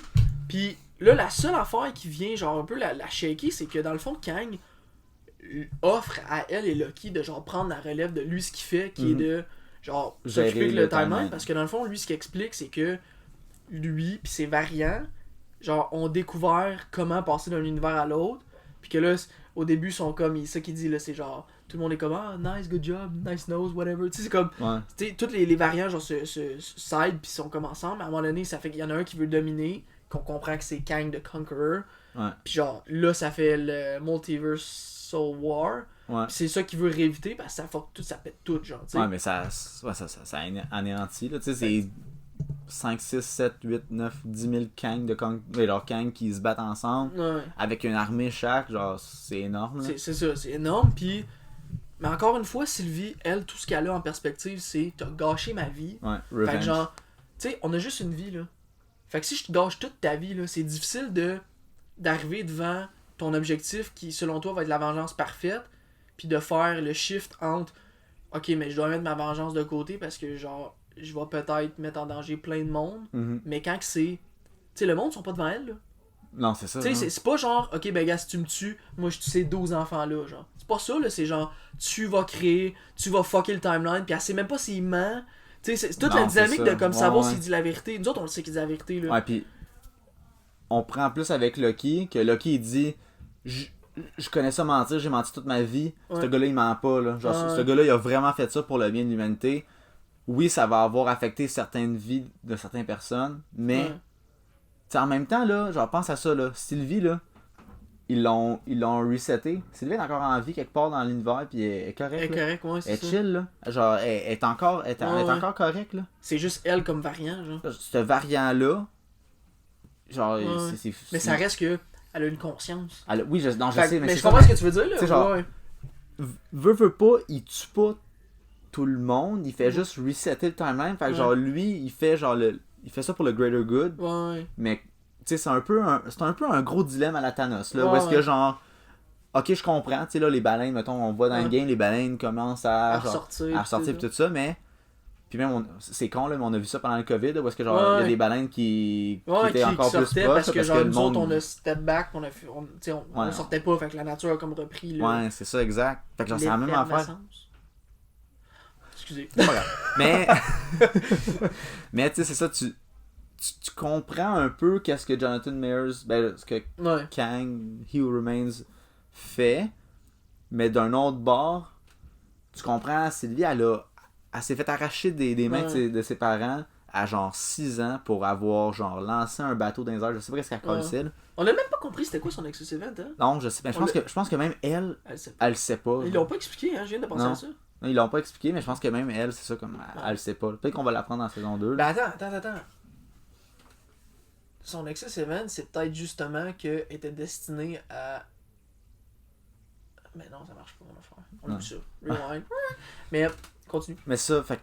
S1: Puis là, la seule affaire qui vient genre un peu la shaker, c'est que dans le fond, Kang offre à elle et Loki de genre prendre la relève de lui, ce qu'il fait, qui est de genre s'occuper de le timeline. Parce que dans le fond, lui, ce qu'il explique, c'est que lui pis ses variants genre ont découvert comment passer d'un univers à l'autre. Puis que là, au début, sont comme, ça qu'il dit là, c'est genre, tout le monde est comme, ah, nice, good job, nice nose, whatever. Tu sais, c'est comme, tu sais, toutes les variants, genre, se side, puis sont comme ensemble. Mais à un moment donné, ça fait qu'il y en a un qui veut dominer, qu'on comprend que c'est Kang the Conqueror. Puis genre, là, ça fait le Multiversal War. Pis c'est ça qu'il veut rééviter, parce que ça fuck tout, ça pète tout, genre, tu sais.
S2: Ouais, mais ça anéantit, là, tu sais, c'est 5, 6, 7, 8, 9, 10 000 Kang Kang qui se battent ensemble avec une armée chaque, genre c'est énorme.
S1: C'est ça, c'est énorme. Puis, mais encore une fois, Sylvie, elle, tout ce qu'elle a en perspective, c'est t'as gâché ma vie.
S2: Revenge.
S1: Fait que genre, tu sais, on a juste une vie là. Fait que si je te gâche toute ta vie là, c'est difficile d'arriver devant ton objectif qui, selon toi, va être la vengeance parfaite, puis de faire le shift entre ok, mais je dois mettre ma vengeance de côté parce que genre je vais peut-être mettre en danger plein de monde, mais quand que c'est... Tu sais, le monde sont pas devant elle, là.
S2: Non, c'est ça.
S1: Tu sais, c'est pas genre, ok, ben gars, si tu me tues, moi je tue ces 12 enfants-là, genre. C'est pas ça, là, c'est genre, tu vas créer, tu vas fucker le timeline, pis elle sait même pas s'il ment. Tu sais, c'est toute la dynamique de comme savoir s'il dit la vérité. Nous autres, on le sait qu'il dit la vérité, là.
S2: Ouais, pis on prend plus avec Loki, que Loki, il dit... Je connais ça mentir, j'ai menti toute ma vie. Ce gars-là, il ment pas, là. Genre, ce gars-là, il a vraiment fait ça pour le bien de l'humanité. Oui, ça va avoir affecté certaines vies de certaines personnes, mais en même temps, là, genre pense à ça, là, Sylvie, là, ils l'ont reseté. Sylvie est encore en vie quelque part dans l'univers, puis elle est correcte.
S1: Elle est correcte, ouais, c'est ça.
S2: Elle est chill, là. Genre, elle est encore correcte, là.
S1: C'est juste elle comme variant, genre.
S2: Ce variant-là, genre, c'est
S1: mais ça reste que elle a une conscience.
S2: Oui, je sais,
S1: mais je comprends ce que tu veux dire, là.
S2: Genre, veut pas, il tue pas tout le monde, il fait juste resetter le timeline, fait que genre lui il fait genre il fait ça pour le greater good, mais tu sais c'est un peu un gros dilemme à la Thanos là, où est-ce que genre ok je comprends, tu sais là les baleines mettons on voit dans le game les baleines commencent à sortir pis tout ça, mais puis même c'est con là mais on a vu ça pendant le COVID là, où est-ce que genre il y a des baleines qui étaient encore plus proches
S1: parce que genre nous autres on a step back, on sortait pas, fait que la nature a comme repris là.
S2: Ouais, c'est ça exact, fait que genre c'est la même affaire.
S1: Excusez.
S2: Mais tu sais, c'est ça, tu comprends un peu qu'est-ce que Jonathan Majors, ce que Kang, He Who Remains fait, mais d'un autre bord, tu comprends, Sylvie, elle s'est fait arracher des mains de ses parents à genre 6 ans pour avoir genre lancé un bateau dans les airs, je sais pas qu'est-ce qu'elle connaissait.
S1: On a même pas compris c'était quoi son Nexus Event, hein?
S2: Non, je sais pas, je pense que même elle sait pas.
S1: Ils l'ont pas expliqué, hein, je viens de penser à ça.
S2: Ils l'ont pas expliqué, mais je pense que même elle, c'est ça, comme elle le sait pas. Peut-être qu'on va l'apprendre en saison 2.
S1: Ben attends. Son Nexus Event, c'est peut-être justement qu'elle était destinée à... Mais non, ça marche pas, mon affaire. On a vu ça. Rewind. Mais, continue.
S2: Mais ça, fait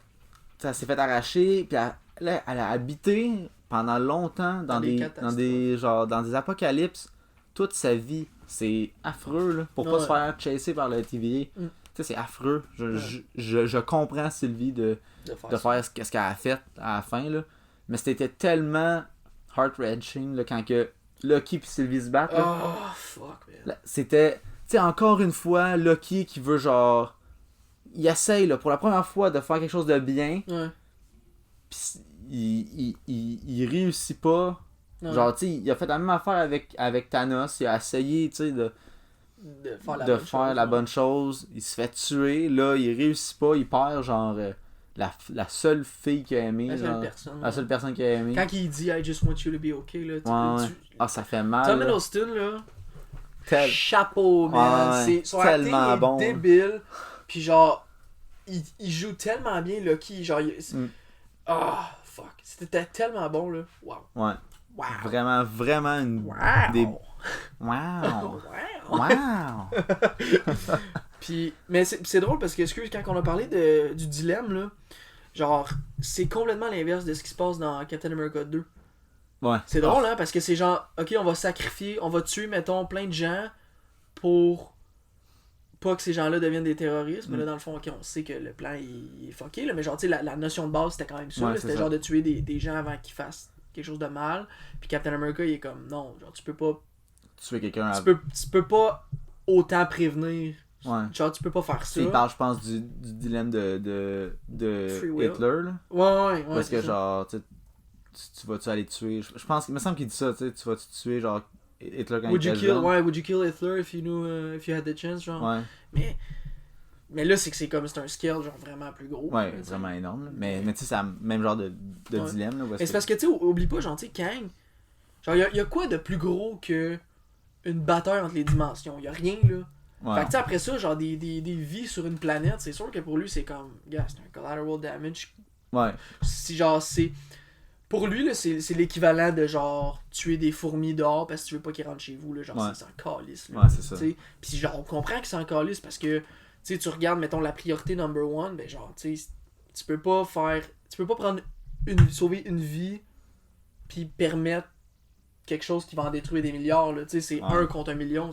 S2: ça s'est fait arracher, puis elle a habité pendant longtemps dans des apocalypses toute sa vie. C'est affreux, là, pour pas se faire chasser par le TVA. Tu sais, c'est affreux. Je comprends Sylvie de faire ce qu'elle a fait à la fin, là. Mais c'était tellement heart-wrenching, là, quand que Loki et Sylvie se battent. Là.
S1: Oh, fuck, man.
S2: Là, c'était, tu sais, encore une fois, Loki qui veut genre... Il essaye, là, pour la première fois, de faire quelque chose de bien. Pis il réussit pas. Genre, tu sais, il a fait la même affaire avec Thanos. Il a essayé, tu sais, de faire la bonne chose, il se fait tuer, là il réussit pas, il perd genre la seule fille qu'il a aimée, la seule personne qu'il a aimée.
S1: Quand il dit I just want you to be okay là,
S2: ça fait mal.
S1: Tom Hiddleston là, chapeau man, son
S2: tellement
S1: acting est
S2: bon,
S1: débile, puis genre il joue tellement bien Loki, genre fuck, c'était tellement bon là. Wow.
S2: Ouais.
S1: Wow.
S2: Vraiment une wow.
S1: Puis mais c'est drôle parce que excuse quand on a parlé du dilemme là, genre c'est complètement l'inverse de ce qui se passe dans Captain America 2.
S2: Ouais.
S1: C'est drôle hein parce que c'est genre OK, on va sacrifier, on va tuer mettons plein de gens pour pas que ces gens-là deviennent des terroristes, mais là dans le fond OK, on sait que le plan il est fucké là, mais genre tu sais la notion de base c'était quand même ça, là, c'était genre de tuer des gens avant qu'ils fassent quelque chose de mal. Puis Captain America il est comme non, genre tu peux pas
S2: tuer quelqu'un
S1: tu peux pas autant prévenir.
S2: Ouais.
S1: Genre tu peux pas faire ça.
S2: Il parle je pense du dilemme de Hitler là.
S1: Ouais.
S2: Parce que genre tu vas-tu aller tuer, je pense qu'il me semble qu'il dit ça, tu sais, tu vas-tu tuer genre Hitler quand il était jeune.
S1: Ouais, would you kill Hitler if you had the chance genre.
S2: Ouais.
S1: Mais là c'est un scale genre vraiment plus gros.
S2: Ouais, vraiment énorme là. Mais tu sais c'est le même genre de dilemme là.
S1: Mais c'est parce que tu sais oublie pas genre tu sais Kang, genre y a quoi de plus gros que une bataille entre les dimensions, y a rien là. Ouais. Fait que tu sais après ça genre des vies sur une planète, c'est sûr que pour lui c'est comme gars, c'est un collateral damage.
S2: Ouais.
S1: Si genre c'est pour lui là c'est l'équivalent de genre tuer des fourmis dehors parce que tu veux pas qu'ils rentrent chez vous là, genre c'est en calice là.
S2: Ouais, c'est ça.
S1: Puis genre on comprend que c'est en calice parce que tu sais tu regardes mettons la priorité number one, ben genre tu sais tu peux pas prendre sauver une vie puis permettre quelque chose qui va en détruire des milliards là, tu sais c'est 1 contre 1 million,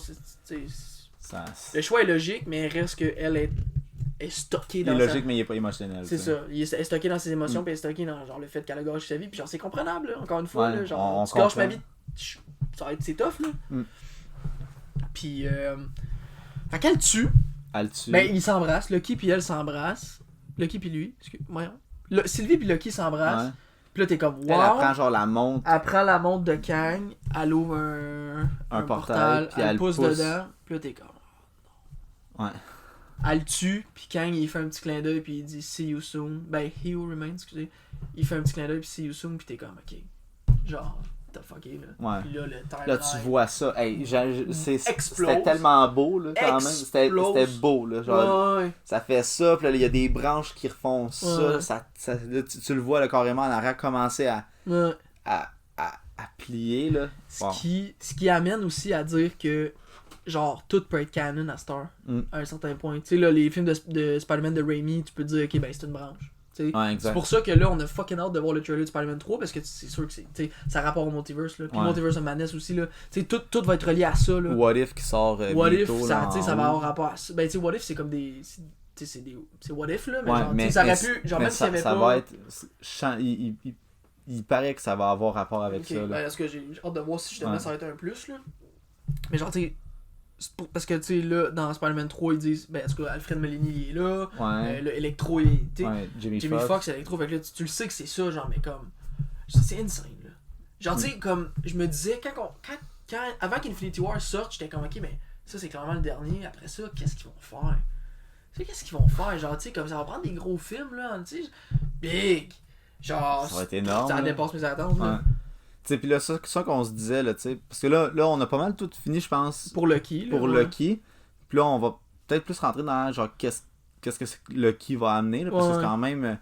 S1: le choix est logique mais reste que elle est stocké dans
S2: il est logique mais il est pas émotionnel.
S1: C'est ça, il est stocké dans ses émotions puis il est stocké dans genre le fait qu'elle a gâché sa vie puis genre c'est comprenable là, encore une fois là, genre tu gâches ma vie, c'est tough là. Puis fait qu'elle tue. Ben ils s'embrassent, Loki puis elle s'embrassent. Loki puis lui, Sylvie puis Loki s'embrassent. Puis là t'es comme wow.
S2: Elle prend genre la montre.
S1: Elle prend la montre de Kang, elle ouvre un portail, puis elle pousse dedans. Puis là t'es comme
S2: ouais.
S1: Elle le tue, puis Kang il fait un petit clin d'œil, puis il dit see you soon. Ben, he who remains, excusez. Il fait un petit clin d'œil, puis see you soon, puis t'es comme ok. Genre, t'as fucké là.
S2: Ouais.
S1: Puis là, le timeline.
S2: Là, tu vois ça. Hey, c'était tellement beau là, quand même. C'était beau là. Genre, ça fait ça, puis là, il y a des branches qui refont ça. Ça là, tu le vois là, carrément en arrière commencer à plier là.
S1: Ce qui amène aussi à dire que genre tout peut être canon à cette heure à un certain point. Tu sais là les films de Spider-Man de Raimi, tu peux te dire ok ben c'est une branche. C'est pour ça que là on a fucking hâte de voir le trailer de Spider-Man 3 parce que c'est sûr que ça rapporte au multiverse là. Puis Multiverse of Madness aussi là. Tu sais tout va être relié à ça là.
S2: What If qui sort
S1: What
S2: bientôt,
S1: If
S2: là,
S1: ça va avoir rapport à ça. Ben tu sais What If c'est comme des c'est What If là mais genre mais, ça aurait pu genre même s'il y avait
S2: ça
S1: pas
S2: va être il paraît que ça va avoir rapport avec ça là.
S1: Ben est-ce que j'ai hâte de voir si justement ça va être un plus là. Mais genre tu sais parce que tu sais là dans Spider-Man 3 ils disent ben est-ce que Alfred Molina il est là, là Electro il est
S2: Jamie
S1: Foxx Electro, fait que là tu le sais que c'est ça genre mais comme c'est insane là. Genre tu sais comme je me disais quand avant qu'Infinity War sorte j'étais comme ok mais ça c'est clairement le dernier, après ça qu'est-ce qu'ils vont faire? Tu sais qu'est-ce qu'ils vont faire genre tu sais comme ça va prendre des gros films là tu sais big genre
S2: ça va être énorme,
S1: ça dépasse mes attentes là.
S2: Tu sais, pis là, ça qu'on se disait, là, tu sais, parce que là, on a pas mal tout fini, je pense.
S1: Pour Loki, là.
S2: Loki. Puis là, on va peut-être plus rentrer dans, genre, qu'est-ce que Loki va amener, là, parce que c'est quand même...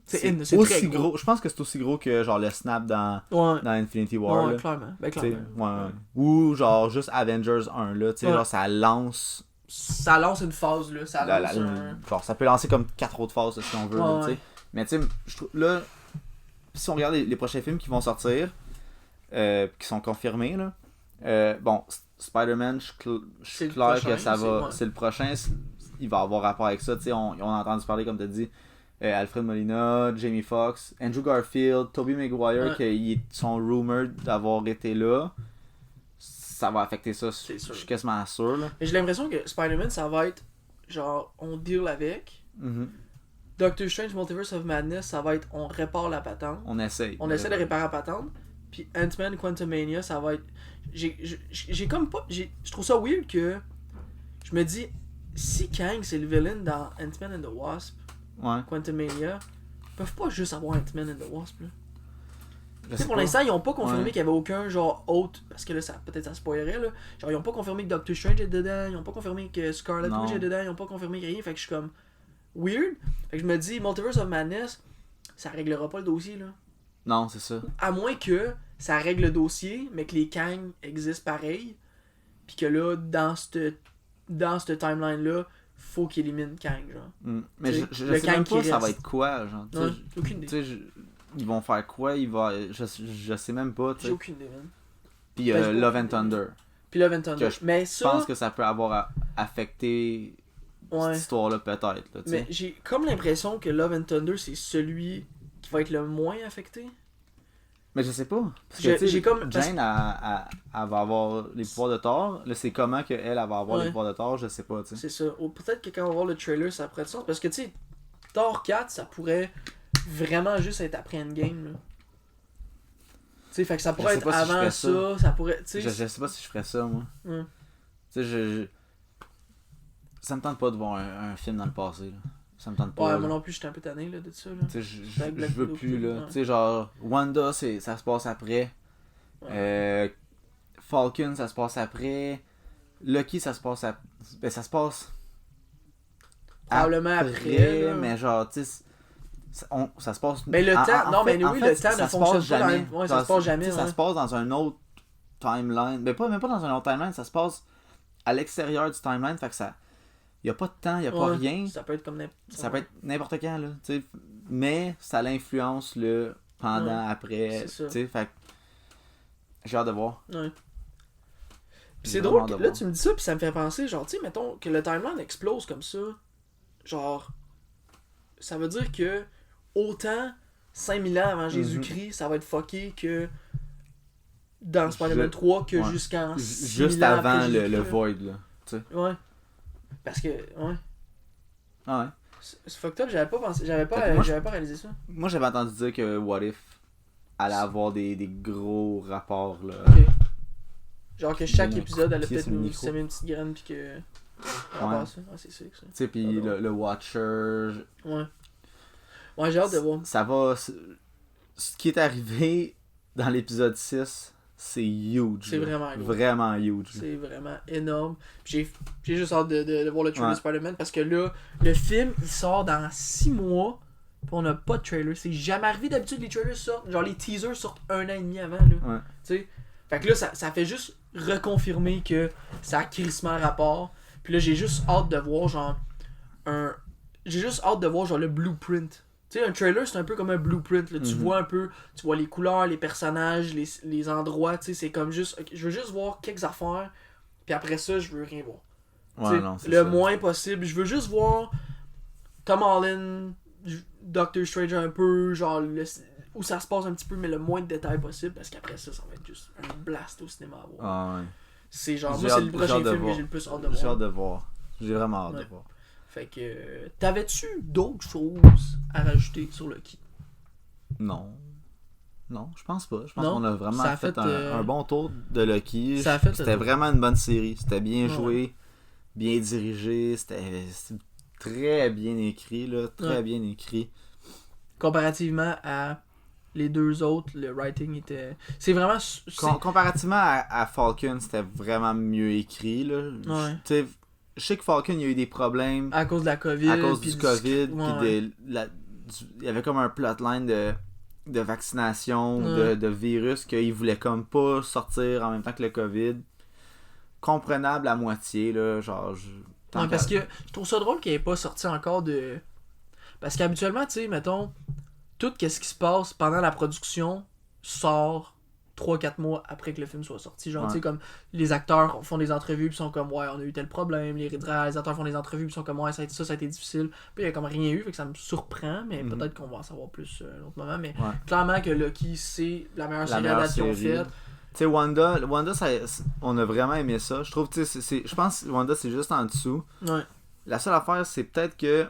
S2: C'est aussi gros. Je pense que c'est aussi gros que, genre, le snap dans Infinity War, là.
S1: Clairement. Ben, clairement.
S2: Ou, genre, juste Avengers 1, là, tu sais, genre, ça lance...
S1: Ça lance une phase, là.
S2: Genre, ça peut lancer comme 4 autres phases, si on veut, là, tu sais. Mais, tu sais, je trouve, là... Si on regarde les prochains films qui vont sortir, qui sont confirmés, là, bon, Spider-Man, je suis clair que ça va. C'est le prochain, il va avoir rapport avec ça. On a entendu parler, comme tu as dit, Alfred Molina, Jamie Foxx, Andrew Garfield, Tobey Maguire, qui sont rumored d'avoir été là. Ça va affecter ça, je suis quasiment sûr. Là.
S1: Mais j'ai l'impression que Spider-Man, ça va être genre, on deal avec. Doctor Strange Multiverse of Madness, ça va être on répare la patente.
S2: On essaie
S1: de réparer la patente. Puis Ant-Man Quantumania, ça va être. J'ai comme pas. Je trouve ça weird que. Je me dis, si Kang c'est le villain dans Ant-Man and the Wasp, Quantumania, ils peuvent pas juste avoir Ant-Man and the Wasp là. Pour l'instant, ils ont pas confirmé qu'il y avait aucun genre autre. Parce que là, peut-être ça spoilerait là. Genre, ils ont pas confirmé que Doctor Strange est dedans, ils ont pas confirmé que Scarlet Witch est dedans, ils ont pas confirmé rien. Fait que je suis comme. weird. Fait que je me dis, Multiverse of Madness, ça réglera pas le dossier, là.
S2: Non, c'est ça.
S1: À moins que ça règle le dossier, mais que les Kang existent pareil. Puis que là, dans cette timeline-là, faut qu'il élimine Kang, genre.
S2: Mais je sais même pas ça va être quoi, genre.
S1: Ouais, aucune idée.
S2: Ils vont faire quoi, je sais même pas, tu sais.
S1: J'ai aucune idée, man.
S2: Puis Love and Thunder.
S1: Puis Love and Thunder. Mais
S2: je pense que ça peut avoir affecté cette histoire-là, peut-être, là,
S1: mais j'ai comme l'impression que Love and Thunder, c'est celui qui va être le moins affecté.
S2: Mais je sais pas. Parce que j'ai comme... Jane, elle va avoir les pouvoirs de Thor. Là, c'est comment qu'elle va avoir les pouvoirs de Thor, je sais pas, tu sais.
S1: C'est ça. Ou peut-être que quand on va voir le trailer, ça pourrait être ça. Parce que, tu sais, Thor 4, ça pourrait vraiment juste être après Endgame, là. Tu sais, fait que ça pourrait être avant ça pourrait...
S2: Je sais pas si je ferais ça, moi. Tu sais, ça me tente pas de voir un film dans le passé, là. Ça me tente pas.
S1: Ouais, moi non plus, j'étais un peu tanné là, de ça. Là.
S2: Tu sais, je veux plus, là. Tu sais, genre, Wanda, ça se passe après. Ouais. Falcon, ça se passe après. Lucky, ça se passe après. Ben, ça se passe.
S1: Probablement après. Là.
S2: Mais genre, tu sais, ça se passe.
S1: Mais le temps, non, mais oui, le temps ne fonctionne pas jamais. Ouais, ça se passe jamais.
S2: Ça se passe dans un autre timeline. Mais même pas dans un autre timeline, ça se passe à l'extérieur du timeline, fait que ça. Il n'y a pas de temps, il n'y a pas rien.
S1: Ça peut être comme
S2: ça peut être n'importe quand, là. T'sais. Mais ça l'influence le pendant, après. Fait que j'ai hâte de voir.
S1: Ouais. Puis c'est drôle, là tu me dis ça, puis ça me fait penser, genre, tu sais, mettons que le timeline explose comme ça. Genre, ça veut dire que autant 5000 ans avant Jésus-Christ, ça va être fucké que dans Spider-Man 3 que jusqu'en 6000
S2: juste
S1: ans
S2: avant le Void, là. T'sais.
S1: Ouais. Parce que, ouais.
S2: Ah ouais.
S1: C'est fucked up, j'avais pas pensé, j'avais pas réalisé ça.
S2: Moi j'avais entendu dire que What If allait avoir des gros rapports, là.
S1: Ok. Genre que chaque épisode allait peut-être nous semer une petite graine pis que... Ouais, c'est sick ça.
S2: Tu sais, pis le Watcher...
S1: Ouais. Ouais, j'ai hâte de voir.
S2: Ça va... Ce qui est arrivé dans l'épisode 6... C'est huge.
S1: C'est vraiment huge.
S2: Vraiment huge.
S1: C'est vraiment énorme. J'ai juste hâte de voir le trailer de Spider-Man parce que là, le film, il sort dans 6 mois pis on n'a pas de trailer. C'est jamais arrivé d'habitude, les trailers sortent. Genre les teasers sortent 1 an et demi avant. Là.
S2: Ouais.
S1: Tu sais? Fait que là, ça fait juste reconfirmer que ça a crissement rapport. Puis là, j'ai juste hâte de voir genre J'ai juste hâte de voir genre le blueprint. Tu sais, un trailer, c'est un peu comme un blueprint. Là. Tu vois un peu, tu vois les couleurs, les personnages, les endroits. Tu sais, c'est comme juste... Je veux juste voir quelques affaires, puis après ça, je veux rien voir.
S2: Ouais, non,
S1: le ça. Moins possible. Je veux juste voir Tom Holland, Doctor Strange un peu, genre, où ça se passe un petit peu, mais le moins de détails possible, parce qu'après ça, ça va être juste un blast au cinéma à voir.
S2: Ah ouais.
S1: C'est genre, moi, c'est le prochain film que j'ai le plus hâte de voir.
S2: J'ai hâte de voir. J'ai vraiment hâte de voir.
S1: Fait que, t'avais-tu d'autres choses à rajouter sur Lucky?
S2: Non. Non, je pense pas. Je pense qu'on a vraiment fait un bon tour de Lucky. C'était vraiment une bonne série. C'était bien joué, bien dirigé. C'était très bien écrit, là. Très bien écrit.
S1: Comparativement à les deux autres, le writing était... C'est vraiment...
S2: Comparativement à Falcon, c'était vraiment mieux écrit, là.
S1: Ouais.
S2: Tu sais, je sais que Falcon, il y a eu des problèmes.
S1: À cause de la COVID.
S2: À cause du COVID. Il y avait comme un plotline de vaccination, de virus, qu'il voulait comme pas sortir en même temps que le COVID. Comprenable à moitié, là. Genre.
S1: Parce que je trouve ça drôle qu'il ait pas sorti encore de. Parce qu'habituellement, tu sais, mettons, tout ce qui se passe pendant la production sort 3-4 mois après que le film soit sorti. Genre, tu sais, comme les acteurs font des entrevues puis sont comme, ouais, on a eu tel problème. Les réalisateurs font des entrevues puis sont comme, ouais, ça a été difficile. Puis il y a comme rien eu, fait que ça me surprend, mais peut-être qu'on va en savoir plus à un autre moment. Mais clairement que Lucky, c'est la meilleure série adaptation faite.
S2: Tu sais, Wanda on a vraiment aimé ça. Je trouve, tu sais, je pense que Wanda, c'est juste en dessous.
S1: Ouais.
S2: La seule affaire, c'est peut-être que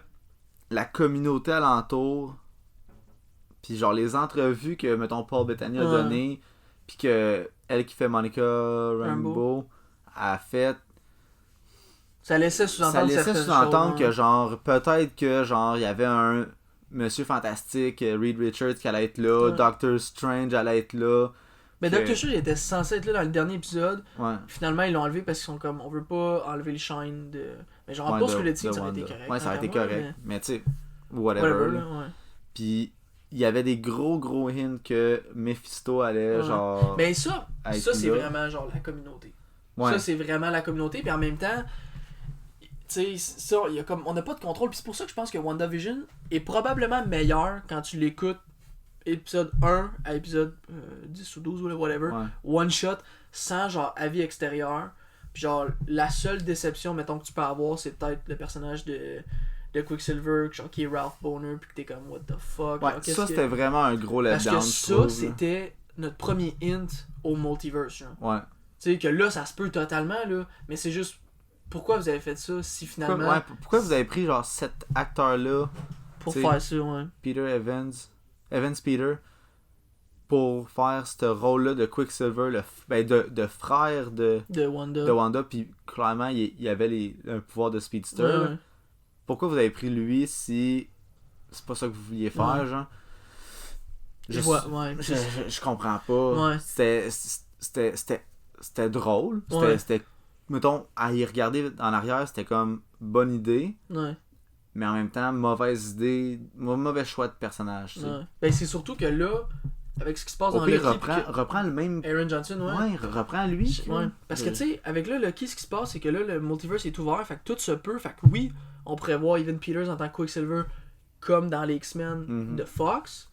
S2: la communauté alentour, puis genre les entrevues que, mettons, Paul Bettany a données, puis que elle qui fait Monica Rambeau a fait,
S1: ça laissait sous-entendre
S2: que genre peut-être que genre il y avait un Monsieur Fantastique, Reed Richards qui allait être là, Doctor Strange allait être là,
S1: Mais Dr. Strange était censé être là dans le dernier épisode.
S2: Ouais.
S1: Finalement, ils l'ont enlevé parce qu'ils sont comme, on veut pas enlever le shine de. Mais genre, en post-credit, ça aurait été correct.
S2: Ouais, ça aurait été correct. Mais tu sais, whatever. Là, ouais. Puis, il y avait des gros hints que Mephisto allait, genre.
S1: Mais ça c'est vraiment, genre, la communauté. Ouais. Ça, c'est vraiment la communauté. Puis en même temps, tu sais, ça, il y a comme. On n'a pas de contrôle. Puis c'est pour ça que je pense que WandaVision est probablement meilleur quand tu l'écoutes épisode 1 à épisode 10 ou 12 ou whatever, one shot, sans genre avis extérieur. Puis genre, la seule déception, mettons, que tu peux avoir, c'est peut-être le personnage de Quicksilver, genre, qui est Ralph Boner, puis que t'es comme, what the fuck.
S2: Ouais, genre, ça, c'était vraiment un gros letdown.
S1: Parce que ça, c'était notre premier hint au multiverse. Genre. Ouais. Tu sais, que là, ça se peut totalement, là, mais c'est juste, pourquoi vous avez fait ça si finalement.
S2: Pourquoi vous avez pris, genre, cet acteur-là
S1: pour faire ça, ouais.
S2: Peter Evans Peter, pour faire ce rôle-là de Quicksilver, de frère de Wanda, puis clairement, il avait un pouvoir de Speedster. Ouais. Pourquoi vous avez pris lui si c'est pas ça que vous vouliez faire, genre? Je comprends pas. Ouais. C'était drôle. C'était, mettons, à y regarder en arrière, c'était comme bonne idée. Ouais. Mais en même temps, mauvaise idée, mauvais choix de personnage. Tu sais.
S1: Ouais. Ben, c'est surtout que là, avec ce qui se passe dans Loki...
S2: reprend le même...
S1: Aaron Johnson, ouais.
S2: Ouais, reprend lui.
S1: Ouais. Parce que, tu sais, avec là, Loki, ce qui se passe, c'est que là, le multiverse est ouvert, fait que tout se peut. Fait que oui, on pourrait voir Evan Peters en tant que Quicksilver comme dans les X-Men de Fox.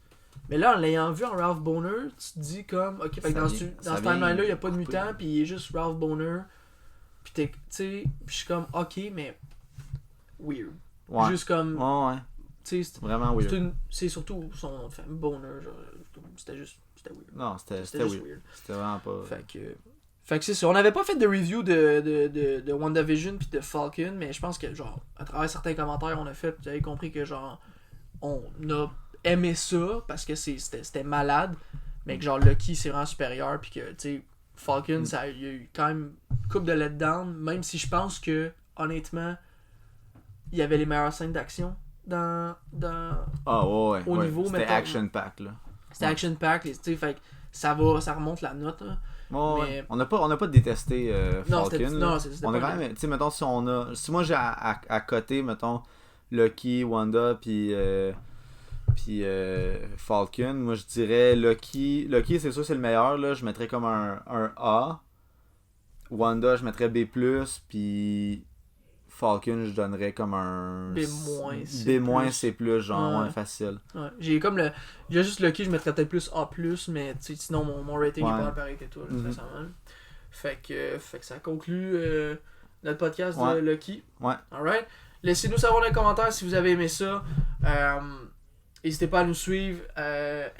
S1: Mais là, en l'ayant vu en Ralph Boner, tu te dis comme, ok, fait que dans ce timeline-là, il n'y a pas de mutant, puis il est juste Ralph Boner. Puis tu sais, je suis comme, ok, mais weird. Ouais. Juste comme.
S2: Ouais.
S1: Tu sais,
S2: vraiment weird.
S1: C'est surtout son nom de famille, Boner. Genre, c'était weird.
S2: Non, c'était juste weird. C'était vraiment pas.
S1: Fait que c'est ça. On n'avait pas fait de review de WandaVision puis de Falcon, mais je pense que, genre, à travers certains commentaires, on a fait, vous avez compris que, genre, on a aimé ça parce que c'était malade, mais que, genre, Loki, c'est vraiment supérieur, puis que, tu sais, Falcon, il y a eu quand même une couple de letdown, même si je pense que, honnêtement, il y avait les meilleures scènes d'action au niveau,
S2: c'était action-pack, là.
S1: C'était action-pack, tu sais, fait que ça remonte la note, là.
S2: Mais... On n'a pas détesté Falcon.
S1: Non, c'était
S2: on a quand même, tu sais, mettons, si moi j'ai à côté, mettons, Loki, Wanda, puis Falcon, moi je dirais Loki, c'est sûr, c'est le meilleur, là, je mettrais comme un A. Wanda, je mettrais B+, puis Falcon, je donnerais comme un
S1: B-,
S2: C+, genre, ouais, facile.
S1: Ouais. J'ai juste Loki, je mettrais peut-être plus A+, mais sinon mon rating est pas pareil que toi, récemment. Fait que ça conclut notre podcast de Loki.
S2: Ouais.
S1: Alright. Laissez-nous savoir dans les commentaires si vous avez aimé ça. N'hésitez pas à nous suivre.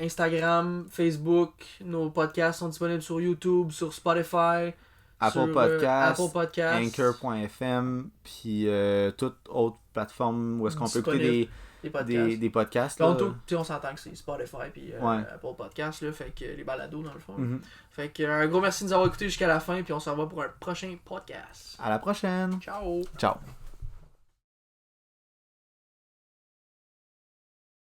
S1: Instagram, Facebook, nos podcasts sont disponibles sur YouTube, sur Spotify.
S2: Apple Podcast, Anchor.fm, puis toute autre plateforme où est-ce qu'on peut écouter des podcasts.
S1: Là. Donc, on s'entend que c'est Spotify puis Apple Podcast, là, fait que les balados dans le fond. Fait que un gros merci de nous avoir écoutés jusqu'à la fin, puis on se revoit pour un prochain podcast.
S2: À la prochaine.
S1: Ciao.
S2: Ciao.